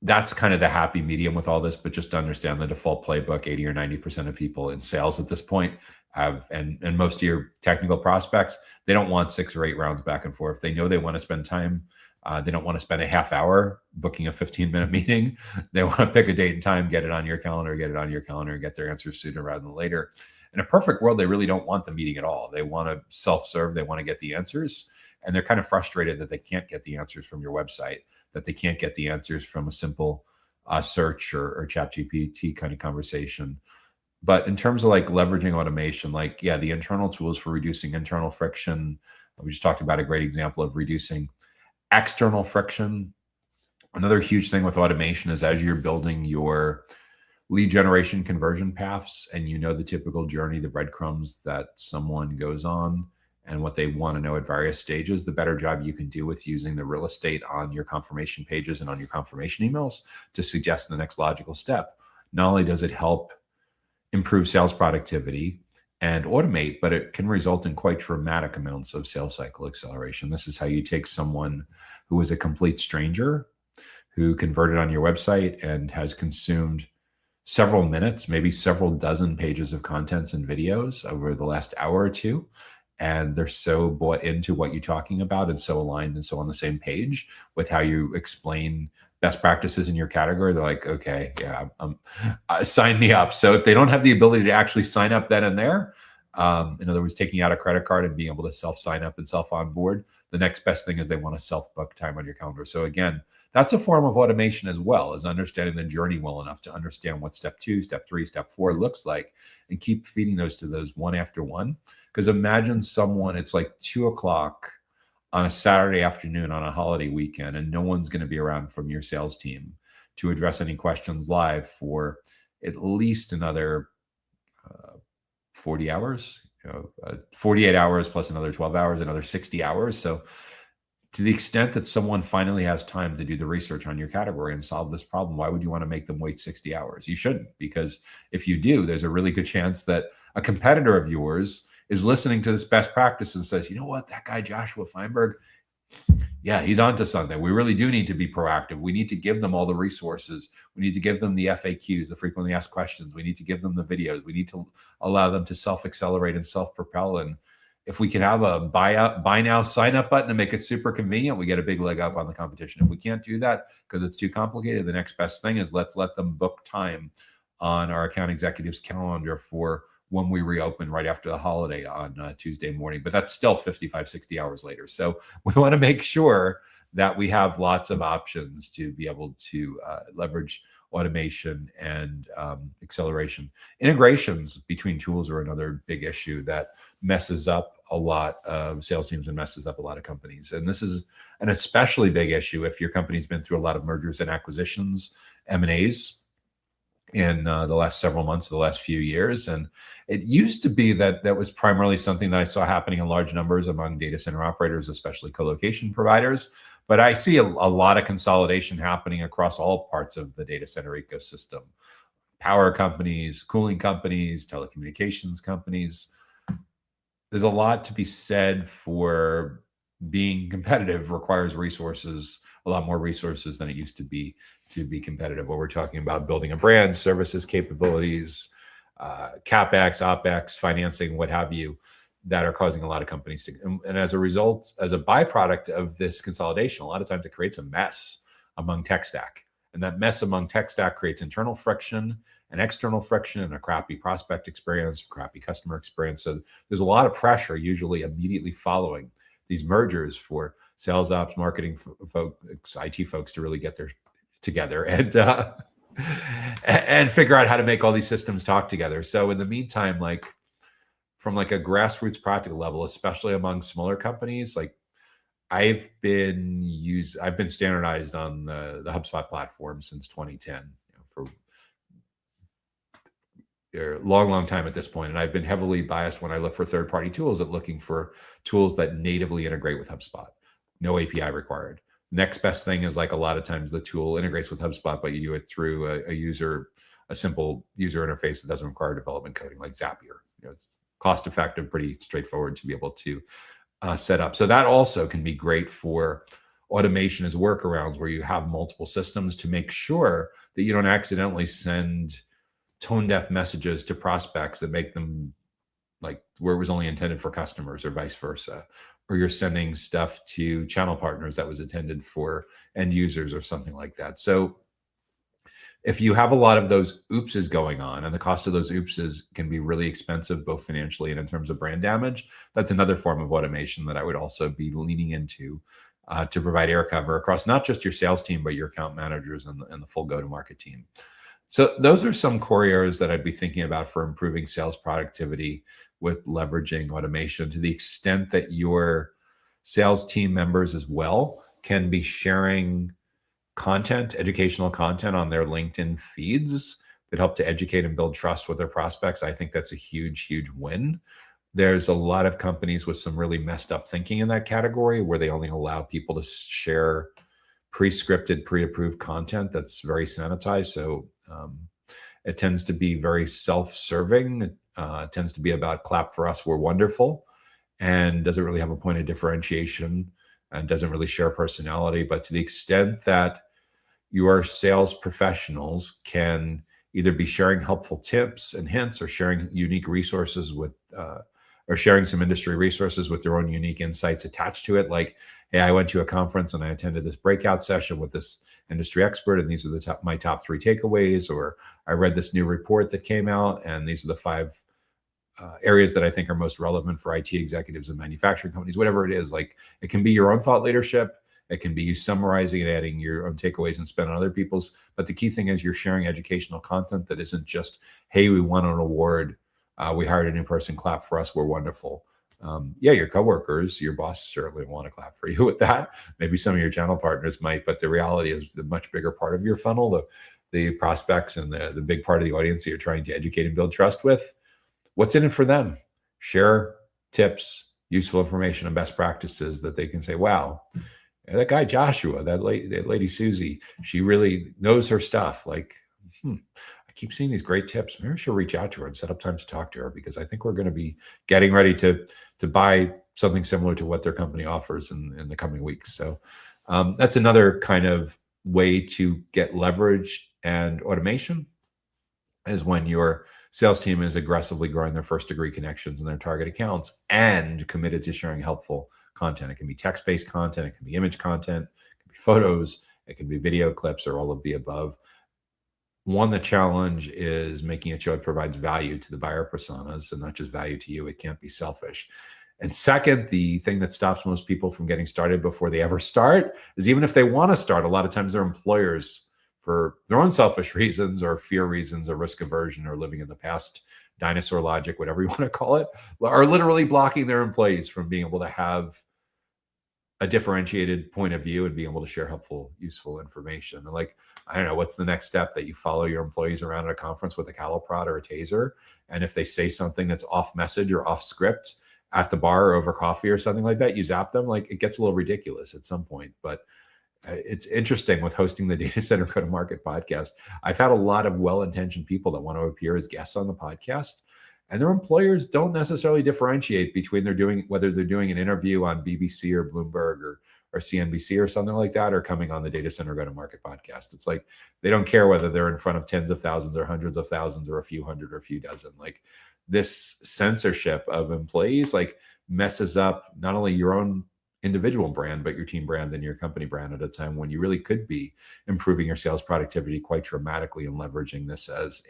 [SPEAKER 1] That's kind of the happy medium with all this, but just to understand the default playbook, 80 or 90% of people in sales at this point have, and most of your technical prospects, they don't want 6 or 8 rounds back and forth. They know they want to spend time. They don't want to spend a half hour booking a 15-minute meeting. They want to pick a date and time, get it on your calendar, and get their answers sooner rather than later. In a perfect world, they really don't want the meeting at all. They want to self-serve. They want to get the answers. And they're kind of frustrated that they can't get the answers from your website, that they can't get the answers from a simple search or ChatGPT kind of conversation. But in terms of like leveraging automation, like, yeah, the internal tools for reducing internal friction. We just talked about a great example of reducing external friction. Another huge thing with automation is as you're building your lead generation conversion paths and you know the typical journey, the breadcrumbs that someone goes on and what they want to know at various stages, the better job you can do with using the real estate on your confirmation pages and on your confirmation emails to suggest the next logical step. Not only does it help improve sales productivity and automate, but it can result in quite dramatic amounts of sales cycle acceleration. This is how you take someone who is a complete stranger, who converted on your website and has consumed several minutes, maybe several dozen pages of contents and videos over the last hour or two. And they're so bought into what you're talking about and so aligned and so on the same page with how you explain best practices in your category. They're like, okay, yeah, sign me up. So if they don't have the ability to actually sign up then and there, in other words, taking out a credit card and being able to self-sign up and self-onboard, the next best thing is they want to self-book time on your calendar. So again, that's a form of automation as well, as understanding the journey well enough to understand what step 2, step 3, step 4 looks like, and keep feeding those to those one after one. Because imagine someone, it's like 2:00 on a Saturday afternoon on a holiday weekend, and no one's going to be around from your sales team to address any questions live for at least another 40 hours, 48 hours plus another 12 hours, another 60 hours. So to the extent that someone finally has time to do the research on your category and solve this problem, why would you want to make them wait 60 hours? You shouldn't, because if you do, there's a really good chance that a competitor of yours is listening to this best practice and says, you know what, that guy Joshua Feinberg, yeah, he's onto something. We really do need to be proactive. We need to give them all the resources. We need to give them the FAQs, the frequently asked questions. We need to give them the videos. We need to allow them to self-accelerate and self-propel. And if we can have a buy now, sign up button and make it super convenient, we get a big leg up on the competition. If we can't do that because it's too complicated, the next best thing is let's let them book time on our account executive's calendar for when we reopen right after the holiday on Tuesday morning. But that's still 55, 60 hours later. So we want to make sure that we have lots of options to be able to leverage automation and acceleration. Integrations between tools are another big issue that messes up a lot of sales teams and messes up a lot of companies. And this is an especially big issue if your company's been through a lot of mergers and acquisitions, M&As, in the last several months, the last few years. And it used to be that that was primarily something that I saw happening in large numbers among data center operators, especially co-location providers. But I see a lot of consolidation happening across all parts of the data center ecosystem. Power companies, cooling companies, telecommunications companies. There's a lot to be said for being competitive requires resources, a lot more resources than it used to be competitive. What we're talking about, building a brand, services, capabilities, CapEx, OpEx, financing, what have you, that are causing a lot of companies to, and as a result, as a byproduct of this consolidation, a lot of times it creates a mess among tech stack. And that mess among tech stack creates internal friction and external friction and a crappy prospect experience, crappy customer experience. So there's a lot of pressure usually immediately following these mergers for sales ops, marketing folks, IT folks to really get their together and figure out how to make all these systems talk together. So in the meantime, like from like a grassroots practical level, especially among smaller companies, like I've been standardized on the HubSpot platform since 2010, for a long time at this point. And I've been heavily biased when I look for third-party tools at looking for tools that natively integrate with HubSpot. No API required. Next best thing is, like, a lot of times the tool integrates with HubSpot, but you do it through a simple user interface that doesn't require development coding, like Zapier. It's cost effective, pretty straightforward to be able to set up. So that also can be great for automation as workarounds, where you have multiple systems to make sure that you don't accidentally send tone deaf messages to prospects that make them like where it was only intended for customers, or vice versa. Or you're sending stuff to channel partners that was intended for end users or something like that. So if you have a lot of those oopses going on, and the cost of those oopses can be really expensive, both financially and in terms of brand damage, that's another form of automation that I would also be leaning into to provide air cover across not just your sales team, but your account managers and the full go-to-market team. So those are some core areas that I'd be thinking about for improving sales productivity with leveraging automation, to the extent that your sales team members as well can be sharing content, educational content on their LinkedIn feeds that help to educate and build trust with their prospects. I think that's a huge win. There's a lot of companies with some really messed up thinking in that category, where they only allow people to share pre-scripted, pre-approved content that's very sanitized. So It tends to be very self-serving. It tends to be about clap for us, we're wonderful, and doesn't really have a point of differentiation and doesn't really share personality. But to the extent that your sales professionals can either be sharing helpful tips and hints or sharing unique resources with, or sharing some industry resources with their own unique insights attached to it. Like, hey, I went to a conference and I attended this breakout session with this industry expert, and these are my top 3 takeaways. Or I read this new report that came out, and these are the 5 areas that I think are most relevant for IT executives and manufacturing companies. Whatever it is, like, it can be your own thought leadership. It can be you summarizing and adding your own takeaways and spin on other people's. But the key thing is you're sharing educational content that isn't just, hey, we won an award. We hired a new person, clap for us, we're wonderful. Yeah, your coworkers, your boss certainly want to clap for you with that. Maybe some of your channel partners might, but the reality is the much bigger part of your funnel, the prospects and the big part of the audience that you're trying to educate and build trust with, what's in it for them? Share tips, useful information, and best practices that they can say, wow, that guy Joshua, that lady Susie, she really knows her stuff. Like, I keep seeing these great tips. Maybe I should reach out to her and set up time to talk to her, because I think we're going to be getting ready to buy something similar to what their company offers in the coming weeks. So that's another kind of way to get leverage and automation, is when your sales team is aggressively growing their first degree connections in their target accounts and committed to sharing helpful content. It can be text-based content, it can be image content, it can be photos, it can be video clips, or all of the above. One, the challenge is making it show it provides value to the buyer personas and not just value to you. It can't be selfish. And second, the thing that stops most people from getting started before they ever start is, even if they want to start, a lot of times their employers, for their own selfish reasons or fear reasons or risk aversion or living in the past, dinosaur logic, whatever you want to call it, are literally blocking their employees from being able to have a differentiated point of view and being able to share helpful, useful information. And like, I don't know, what's the next step? That you follow your employees around at a conference with a cattle prod or a taser, and if they say something that's off message or off script at the bar or over coffee or something like that, you zap them. Like, it gets a little ridiculous at some point. But it's interesting with hosting the Data Center Go to Market podcast. I've had a lot of well-intentioned people that want to appear as guests on the podcast, and their employers don't necessarily differentiate between whether they're doing an interview on BBC or Bloomberg or CNBC or something like that, or coming on the Data Center Go to Market podcast. It's like, they don't care whether they're in front of tens of thousands or hundreds of thousands or a few hundred or a few dozen. Like, this censorship of employees like messes up not only your own individual brand, but your team brand and your company brand at a time when you really could be improving your sales productivity quite dramatically and leveraging this as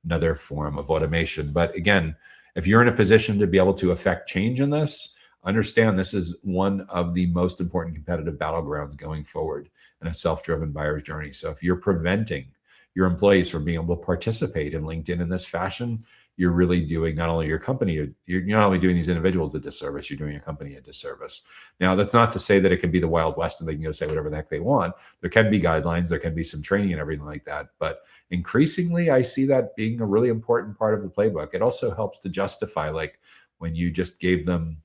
[SPEAKER 1] another form of automation. But again, if you're in a position to be able to affect change in this, understand this is one of the most important competitive battlegrounds going forward in a self-driven buyer's journey. So if you're preventing your employees from being able to participate in LinkedIn in this fashion, you're really doing not only your company, you're not only doing these individuals a disservice, you're doing your company a disservice. Now, that's not to say that it can be the Wild West and they can go say whatever the heck they want. There can be guidelines, there can be some training and everything like that. But increasingly, I see that being a really important part of the playbook. It also helps to justify, like, when you just gave them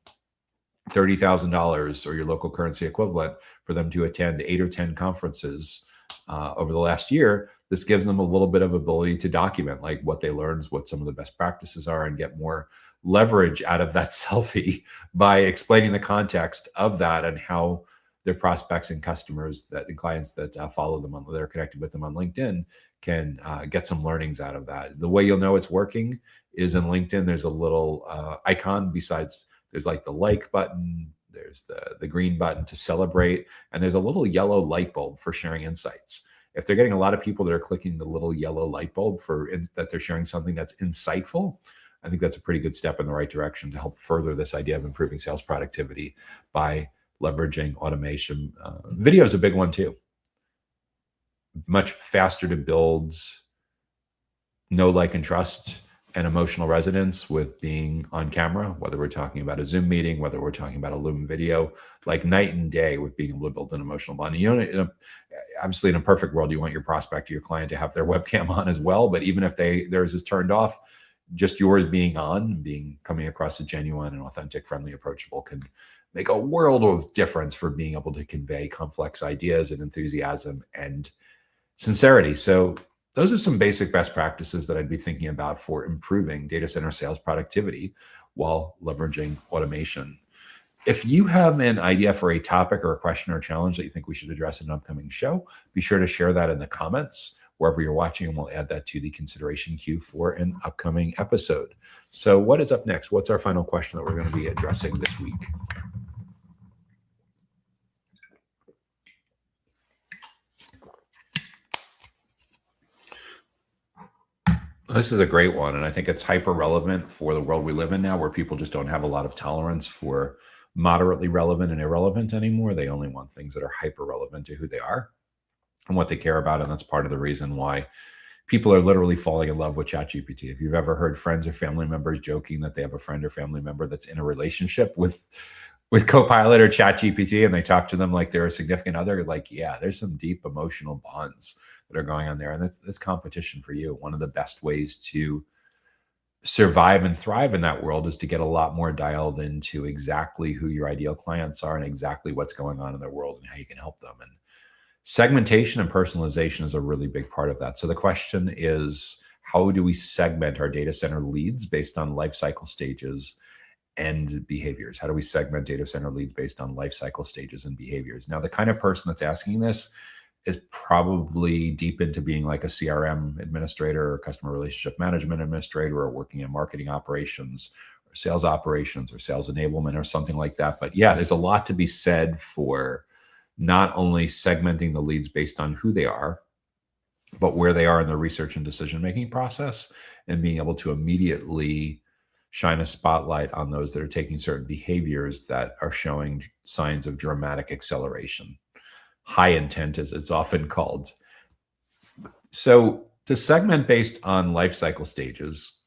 [SPEAKER 1] $30,000 or your local currency equivalent for them to attend 8 or 10 conferences over the last year. This gives them a little bit of ability to document like what they learned, what some of the best practices are, and get more leverage out of that selfie by explaining the context of that and how their prospects and customers and clients that follow them that are connected with them on LinkedIn can get some learnings out of that. The way you'll know it's working is in LinkedIn, there's a little icon besides, there's like the like button, there's the green button to celebrate, and there's a little yellow light bulb for sharing insights. If they're getting a lot of people that are clicking the little yellow light bulb that they're sharing something that's insightful, I think that's a pretty good step in the right direction to help further this idea of improving sales productivity by leveraging automation. Video is a big one too. Much faster to build know, like, and trust and emotional resonance with being on camera, whether we're talking about a Zoom meeting, whether we're talking about a Loom video, like night and day with being able to build an emotional bond. You know, obviously in a perfect world, you want your prospect or your client to have their webcam on as well. But even if theirs is turned off, just yours being on, coming across as genuine and authentic, friendly, approachable can make a world of difference for being able to convey complex ideas and enthusiasm and sincerity. So those are some basic best practices that I'd be thinking about for improving data center sales productivity while leveraging automation. If you have an idea for a topic or a question or a challenge that you think we should address in an upcoming show, be sure to share that in the comments wherever you're watching, and we'll add that to the consideration queue for an upcoming episode. So what is up next? What's our final question that we're going to be addressing this week? This is a great one, and I think it's hyper relevant for the world we live in now, where people just don't have a lot of tolerance for moderately relevant and irrelevant anymore. They only want things that are hyper relevant to who they are and what they care about. And that's part of the reason why people are literally falling in love with ChatGPT. If you've ever heard friends or family members joking that they have a friend or family member that's in a relationship with Copilot or ChatGPT, and they talk to them like they're a significant other, like, yeah, there's some deep emotional bonds that are going on there. And that's competition for you. One of the best ways to survive and thrive in that world is to get a lot more dialed into exactly who your ideal clients are and exactly what's going on in their world and how you can help them. And segmentation and personalization is a really big part of that. So the question is, how do we segment our data center leads based on life cycle stages and behaviors? How do we segment data center leads based on life cycle stages and behaviors? Now, the kind of person that's asking this is probably deep into being like a CRM administrator or customer relationship management administrator, or working in marketing operations or sales operations or sales enablement or something like that. But yeah, there's a lot to be said for not only segmenting the leads based on who they are, but where they are in the research and decision-making process, and being able to immediately shine a spotlight on those that are taking certain behaviors that are showing signs of dramatic acceleration. High intent, as it's often called. So to segment based on life cycle stages,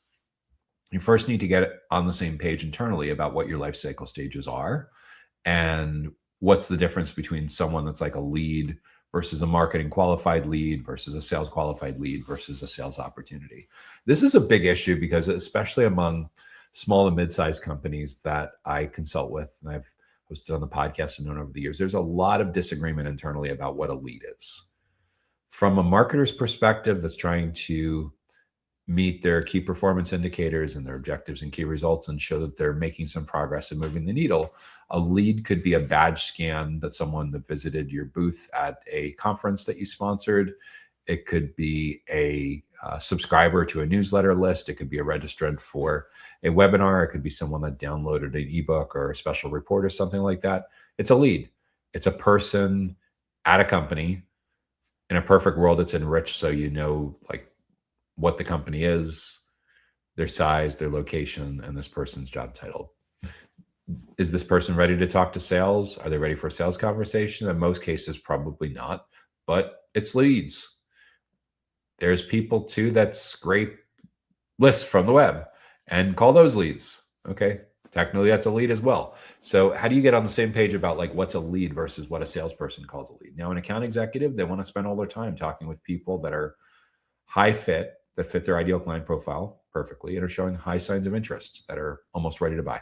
[SPEAKER 1] you first need to get on the same page internally about what your life cycle stages are and what's the difference between someone that's like a lead versus a marketing qualified lead versus a sales qualified lead versus a sales opportunity. This is a big issue because, especially among small and mid-sized companies that I consult with, and I've hosted on the podcast and known over the years, there's a lot of disagreement internally about what a lead is. From a marketer's perspective that's trying to meet their key performance indicators and their objectives and key results and show that they're making some progress and moving the needle, a lead could be a badge scan that someone that visited your booth at a conference that you sponsored. It could be a subscriber to a newsletter list. It could be a registrant for a webinar. It could be someone that downloaded an ebook or a special report or something like that. It's a lead. It's a person at a company. In a perfect world, it's enriched so you know like what the company is, their size, their location, and this person's job title. Is this person ready to talk to sales? Are they ready for a sales conversation? In most cases, probably not, but it's leads. There's people too that scrape lists from the web and call those leads. Okay. Technically, that's a lead as well. So how do you get on the same page about like what's a lead versus what a salesperson calls a lead? Now, an account executive, they want to spend all their time talking with people that are high fit, that fit their ideal client profile perfectly and are showing high signs of interest, that are almost ready to buy.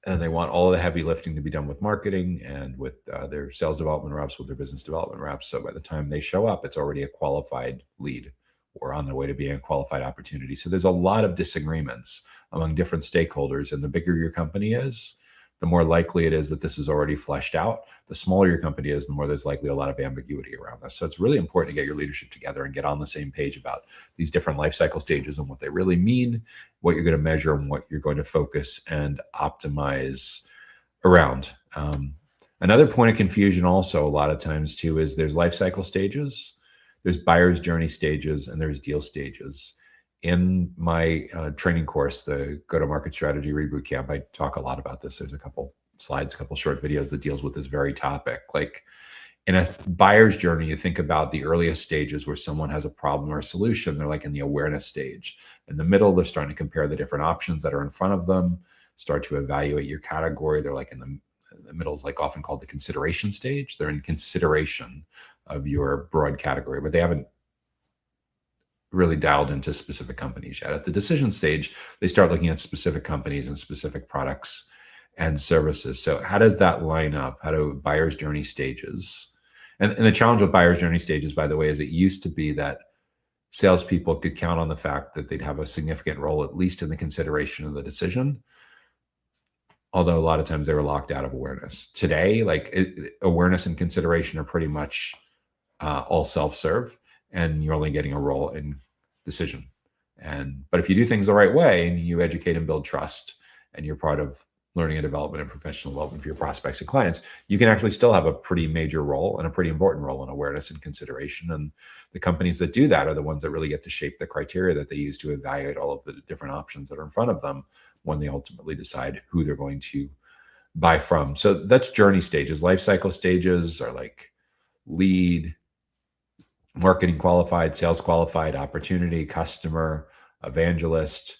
[SPEAKER 1] And they want all the heavy lifting to be done with marketing and with their sales development reps, with their business development reps. So by the time they show up, it's already a qualified lead or on their way to being a qualified opportunity. So there's a lot of disagreements among different stakeholders. And the bigger your company is, the more likely it is that this is already fleshed out. The smaller your company is, the more there's likely a lot of ambiguity around this. So it's really important to get your leadership together and get on the same page about these different life cycle stages and what they really mean, what you're going to measure, and what you're going to focus and optimize around. Another point of confusion also a lot of times too is there's life cycle stages, there's buyer's journey stages, and there's deal stages. In my training course, the Go-to-Market Strategy Reboot Camp, I talk a lot about this. There's a couple slides, a couple short videos that deals with this very topic. Like in a buyer's journey, you think about the earliest stages where someone has a problem or a solution. They're like in the awareness stage. In the middle, they're starting to compare the different options that are in front of them, start to evaluate your category. They're like in the middle is like often called the consideration stage. They're in consideration of your broad category, but they haven't really dialed into specific companies yet. At the decision stage, they start looking at specific companies and specific products and services. So how does that line up? How do buyer's journey stages And the challenge with buyer's journey stages, by the way, is it used to be that salespeople could count on the fact that they'd have a significant role, at least in the consideration of the decision. Although a lot of times they were locked out of awareness. Today, awareness and consideration are pretty much all self-serve, and you're only getting a role in decision. But if you do things the right way and you educate and build trust, and you're part of learning and development and professional development for your prospects and clients, you can actually still have a pretty major role and a pretty important role in awareness and consideration. And the companies that do that are the ones that really get to shape the criteria that they use to evaluate all of the different options that are in front of them when they ultimately decide who they're going to buy from. So that's journey stages. Life cycle stages are like lead, marketing qualified, sales qualified, opportunity, customer, evangelist.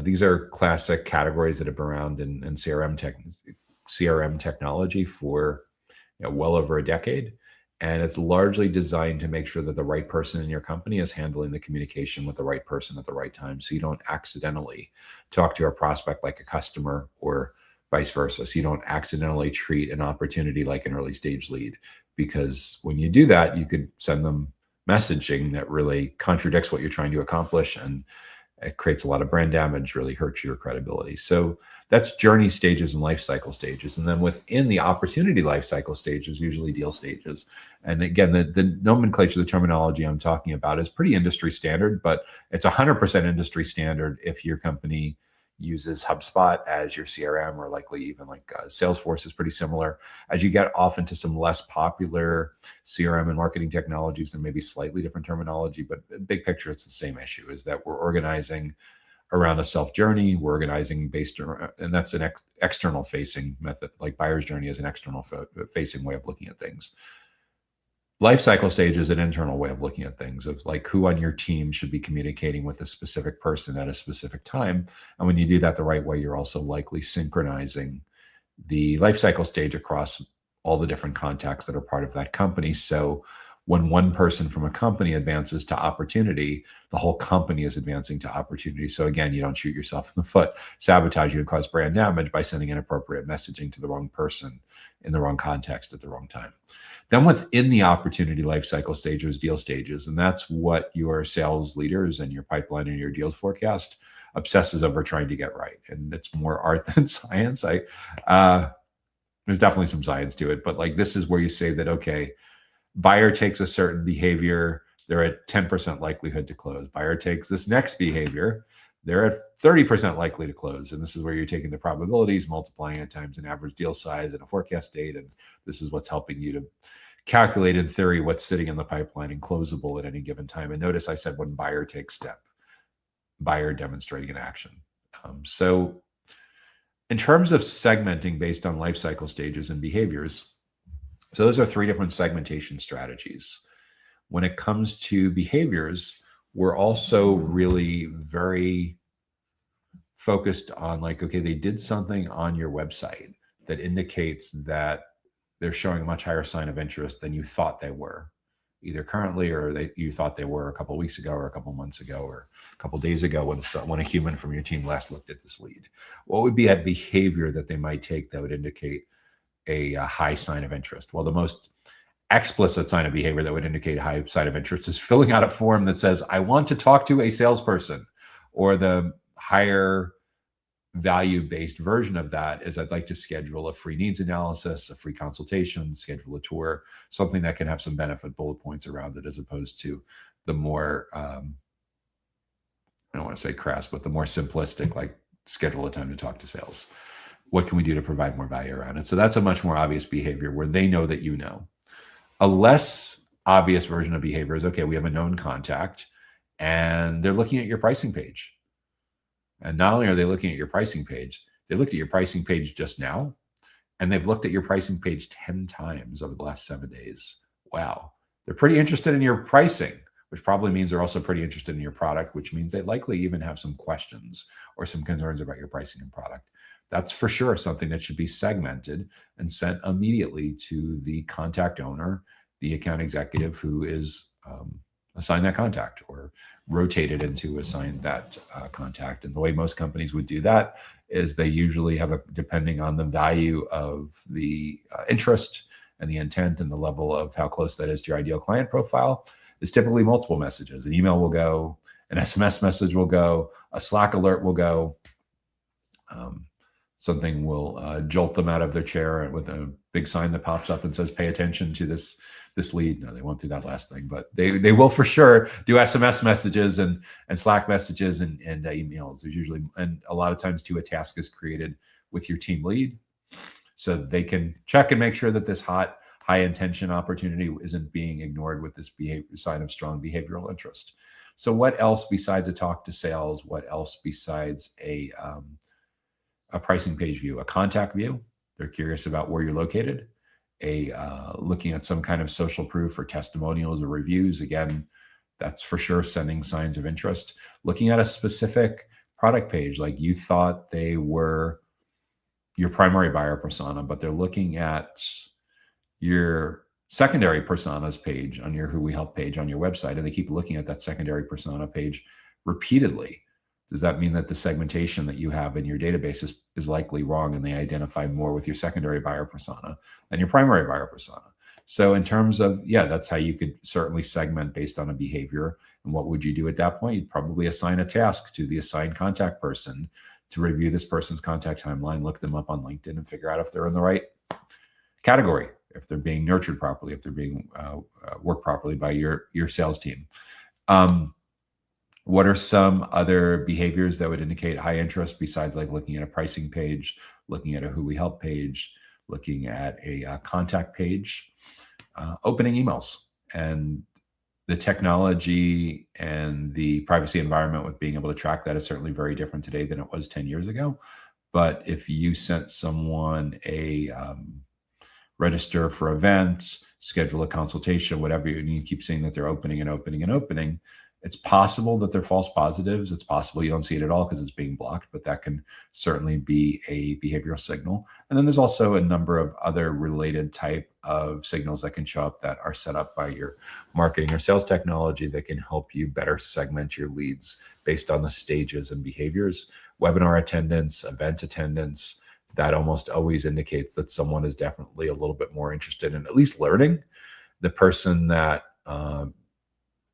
[SPEAKER 1] These are classic categories that have been around in CRM technology for well over a decade. And it's largely designed to make sure that the right person in your company is handling the communication with the right person at the right time. So you don't accidentally talk to a prospect like a customer or vice versa. So you don't accidentally treat an opportunity like an early stage lead, because when you do that, you could send them messaging that really contradicts what you're trying to accomplish, and it creates a lot of brand damage, really hurts your credibility. So that's journey stages and life cycle stages. And then within the opportunity life cycle stages, usually deal stages. And again, the nomenclature, the terminology I'm talking about is pretty industry standard, but it's 100% industry standard if your company uses HubSpot as your CRM, or likely even Salesforce is pretty similar. As you get off into some less popular CRM and marketing technologies, and maybe slightly different terminology, but big picture, it's the same issue, is that we're organizing around a self journey. We're organizing based on, and that's an external facing method. Like buyer's journey is an external facing way of looking at things. Life cycle stage is an internal way of looking at things, of like who on your team should be communicating with a specific person at a specific time. And when you do that the right way, you're also likely synchronizing the life cycle stage across all the different contacts that are part of that company. So when one person from a company advances to opportunity, the whole company is advancing to opportunity. So again, you don't shoot yourself in the foot, sabotage you, and cause brand damage by sending inappropriate messaging to the wrong person in the wrong context at the wrong time. Then within the opportunity life cycle stages, deal stages, and that's what your sales leaders and your pipeline and your deals forecast obsesses over trying to get right. And it's more art than science. There's definitely some science to it, but this is where you say that, okay, buyer takes a certain behavior, they're at 10% likelihood to close. Buyer takes this next behavior, they're at 30% likely to close. And this is where you're taking the probabilities, multiplying it times an average deal size and a forecast date. And this is what's helping you to calculate in theory what's sitting in the pipeline and closable at any given time. And notice I said when buyer takes step, buyer demonstrating an action. So in terms of segmenting based on life cycle stages and behaviors, so those are three different segmentation strategies. When it comes to behaviors, we're also really very focused on okay, they did something on your website that indicates that they're showing a much higher sign of interest than you thought they were, either currently or you thought they were a couple of weeks ago or a couple of months ago or a couple of days ago when a human from your team last looked at this lead. What would be a behavior that they might take that would indicate a high sign of interest? Well, the most explicit sign of behavior that would indicate a high sign of interest is filling out a form that says, I want to talk to a salesperson. Or the higher value-based version of that is, I'd like to schedule a free needs analysis, a free consultation, schedule a tour, something that can have some benefit bullet points around it, as opposed to the more, I don't want to say crass, but the more simplistic, schedule a time to talk to sales. What can we do to provide more value around it? So that's a much more obvious behavior where they know that you know. A less obvious version of behavior is, okay, we have a known contact and they're looking at your pricing page. And not only are they looking at your pricing page, they looked at your pricing page just now, and they've looked at your pricing page 10 times over the last 7 days. Wow. They're pretty interested in your pricing, which probably means they're also pretty interested in your product, which means they likely even have some questions or some concerns about your pricing and product. That's for sure something that should be segmented and sent immediately to the contact owner, the account executive who is assigned that contact, or rotated into assign that contact. And the way most companies would do that is they usually have depending on the value of the interest and the intent and the level of how close that is to your ideal client profile is typically multiple messages. An email will go, an SMS message will go, a Slack alert will go. Something will jolt them out of their chair with a big sign that pops up and says, "Pay attention to this lead." No, they won't do that last thing, but they will for sure do SMS messages and Slack messages and emails. There's usually, and a lot of times too, a task is created with your team lead, so they can check and make sure that this hot, high intention opportunity isn't being ignored with this sign of strong behavioral interest. So what else besides a talk to sales? What else besides a pricing page view? A contact view. They're curious about where you're located. Looking at some kind of social proof or testimonials or reviews. Again, that's for sure sending signs of interest. Looking at a specific product page, like you thought they were your primary buyer persona, but they're looking at your secondary personas page on your Who We Help page on your website, and they keep looking at that secondary persona page repeatedly. Does that mean that the segmentation that you have in your database is likely wrong, and they identify more with your secondary buyer persona than your primary buyer persona? So in terms of, that's how you could certainly segment based on a behavior. And what would you do at that point? You'd probably assign a task to the assigned contact person to review this person's contact timeline, look them up on LinkedIn, and figure out if they're in the right category, if they're being nurtured properly, if they're being worked properly by your sales team. What are some other behaviors that would indicate high interest besides like looking at a pricing page, looking at a Who We Help page, looking at a contact page? Opening emails. And the technology and the privacy environment with being able to track that is certainly very different today than it was 10 years ago. But if you sent someone a register for events, schedule a consultation, whatever, and you keep seeing that they're opening and opening and opening, it's possible that they're false positives. It's possible you don't see it at all because it's being blocked, but that can certainly be a behavioral signal. And then there's also a number of other related type of signals that can show up that are set up by your marketing or sales technology that can help you better segment your leads based on the stages and behaviors. Webinar attendance, event attendance, that almost always indicates that someone is definitely a little bit more interested in at least learning. The person that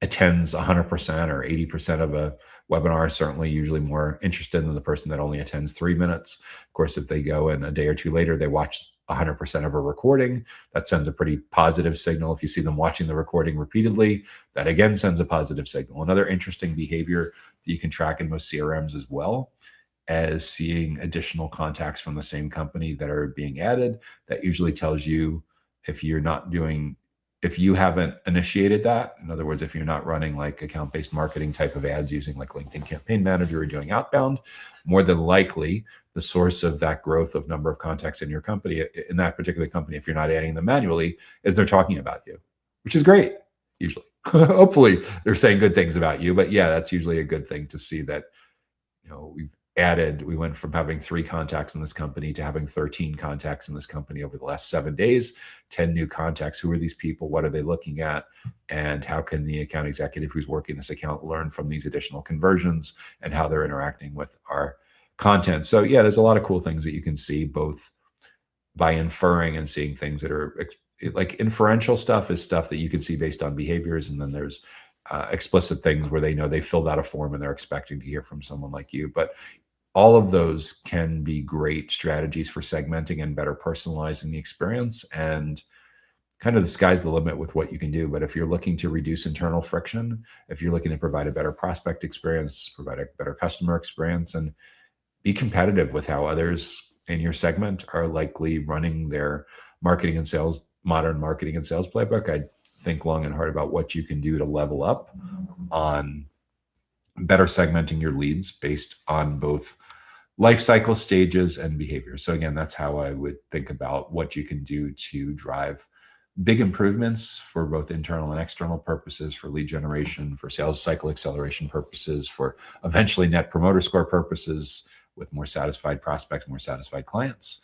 [SPEAKER 1] attends 100% or 80% of a webinar is certainly usually more interested than the person that only attends 3 minutes. Of course, if they go and a day or two later, they watch 100% of a recording, that sends a pretty positive signal. If you see them watching the recording repeatedly, that again sends a positive signal. Another interesting behavior that you can track in most CRMs as well as seeing additional contacts from the same company that are being added. That usually tells you if you haven't initiated that. In other words, if you're not running like account-based marketing type of ads using like LinkedIn Campaign Manager or doing outbound, more than likely the source of that growth of number of contacts in your company, in that particular company, if you're not adding them manually, is they're talking about you, which is great, usually. Hopefully they're saying good things about you, but that's usually a good thing to see that, we went from having 3 contacts in this company to having 13 contacts in this company over the last 7 days, 10 new contacts. Who are these people? What are they looking at? And how can the account executive who's working this account learn from these additional conversions and how they're interacting with our content? So there's a lot of cool things that you can see both by inferring and seeing things that are like inferential stuff is stuff that you can see based on behaviors. And then there's explicit things where they know they filled out a form and they're expecting to hear from someone like you. But all of those can be great strategies for segmenting and better personalizing the experience, and kind of the sky's the limit with what you can do. But if you're looking to reduce internal friction, if you're looking to provide a better prospect experience, provide a better customer experience, and be competitive with how others in your segment are likely running their marketing and sales, modern marketing and sales playbook, I'd think long and hard about what you can do to level up on better segmenting your leads based on both life cycle stages and behavior. So again, that's how I would think about what you can do to drive big improvements for both internal and external purposes, for lead generation, for sales cycle acceleration purposes, for eventually net promoter score purposes, with more satisfied prospects, more satisfied clients.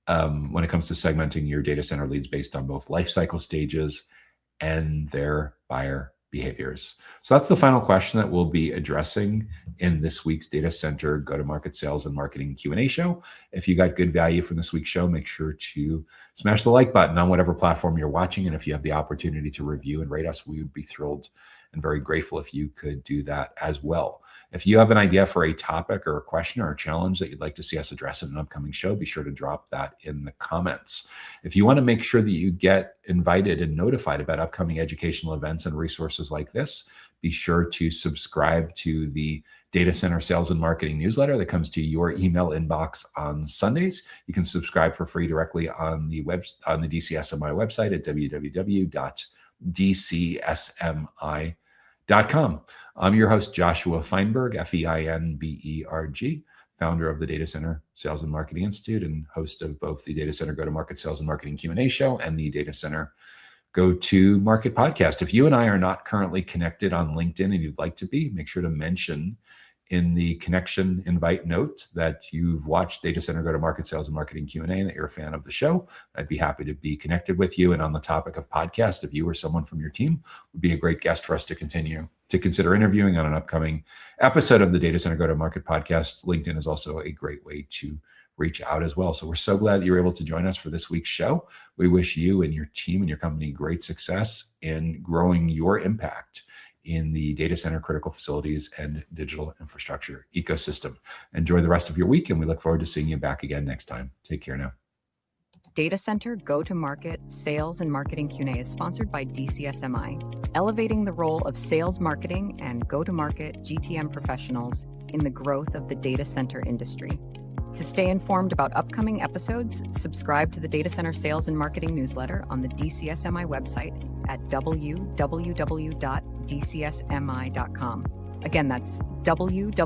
[SPEAKER 1] When it comes to segmenting your data center leads based on both life cycle stages and their buyer behaviors. So that's the final question that we'll be addressing in this week's Data Center Go-to-Market Sales and Marketing Q&A show. If you got good value from this week's show, make sure to smash the like button on whatever platform you're watching. And if you have the opportunity to review and rate us, we would be thrilled and very grateful if you could do that as well. If you have an idea for a topic or a question or a challenge that you'd like to see us address in an upcoming show, be sure to drop that in the comments. If you want to make sure that you get invited and notified about upcoming educational events and resources like this, be sure to subscribe to the Data Center Sales and Marketing newsletter that comes to your email inbox on Sundays. You can subscribe for free directly on the DCSMI website at www.dcsmi.com. I'm your host, Joshua Feinberg, Feinberg, founder of the Data Center Sales and Marketing Institute and host of both the Data Center Go-to-Market Sales and Marketing Q&A show and the Data Center Go-to-Market podcast. If you and I are not currently connected on LinkedIn and you'd like to be, make sure to mention in the connection invite note that you've watched Data Center Go-to-Market Sales and Marketing Q&A and that you're a fan of the show. I'd be happy to be connected with you. And on the topic of podcast, if you or someone from your team would be a great guest for us to continue to consider interviewing on an upcoming episode of the Data Center Go-to-Market podcast, LinkedIn is also a great way to reach out as well. So we're so glad that you're able to join us for this week's show. We wish you and your team and your company great success in growing your impact in the data center critical facilities and digital infrastructure ecosystem. Enjoy the rest of your week, and we look forward to seeing you back again next time. Take care now.
[SPEAKER 2] Data Center Go-to-Market Sales and Marketing Q&A is sponsored by DCSMI, elevating the role of sales marketing and go-to-market GTM professionals in the growth of the data center industry. To stay informed about upcoming episodes, subscribe to the Data Center Sales and Marketing newsletter on the DCSMI website at www.dcsmi.com. Again, that's www.dcsmi.com.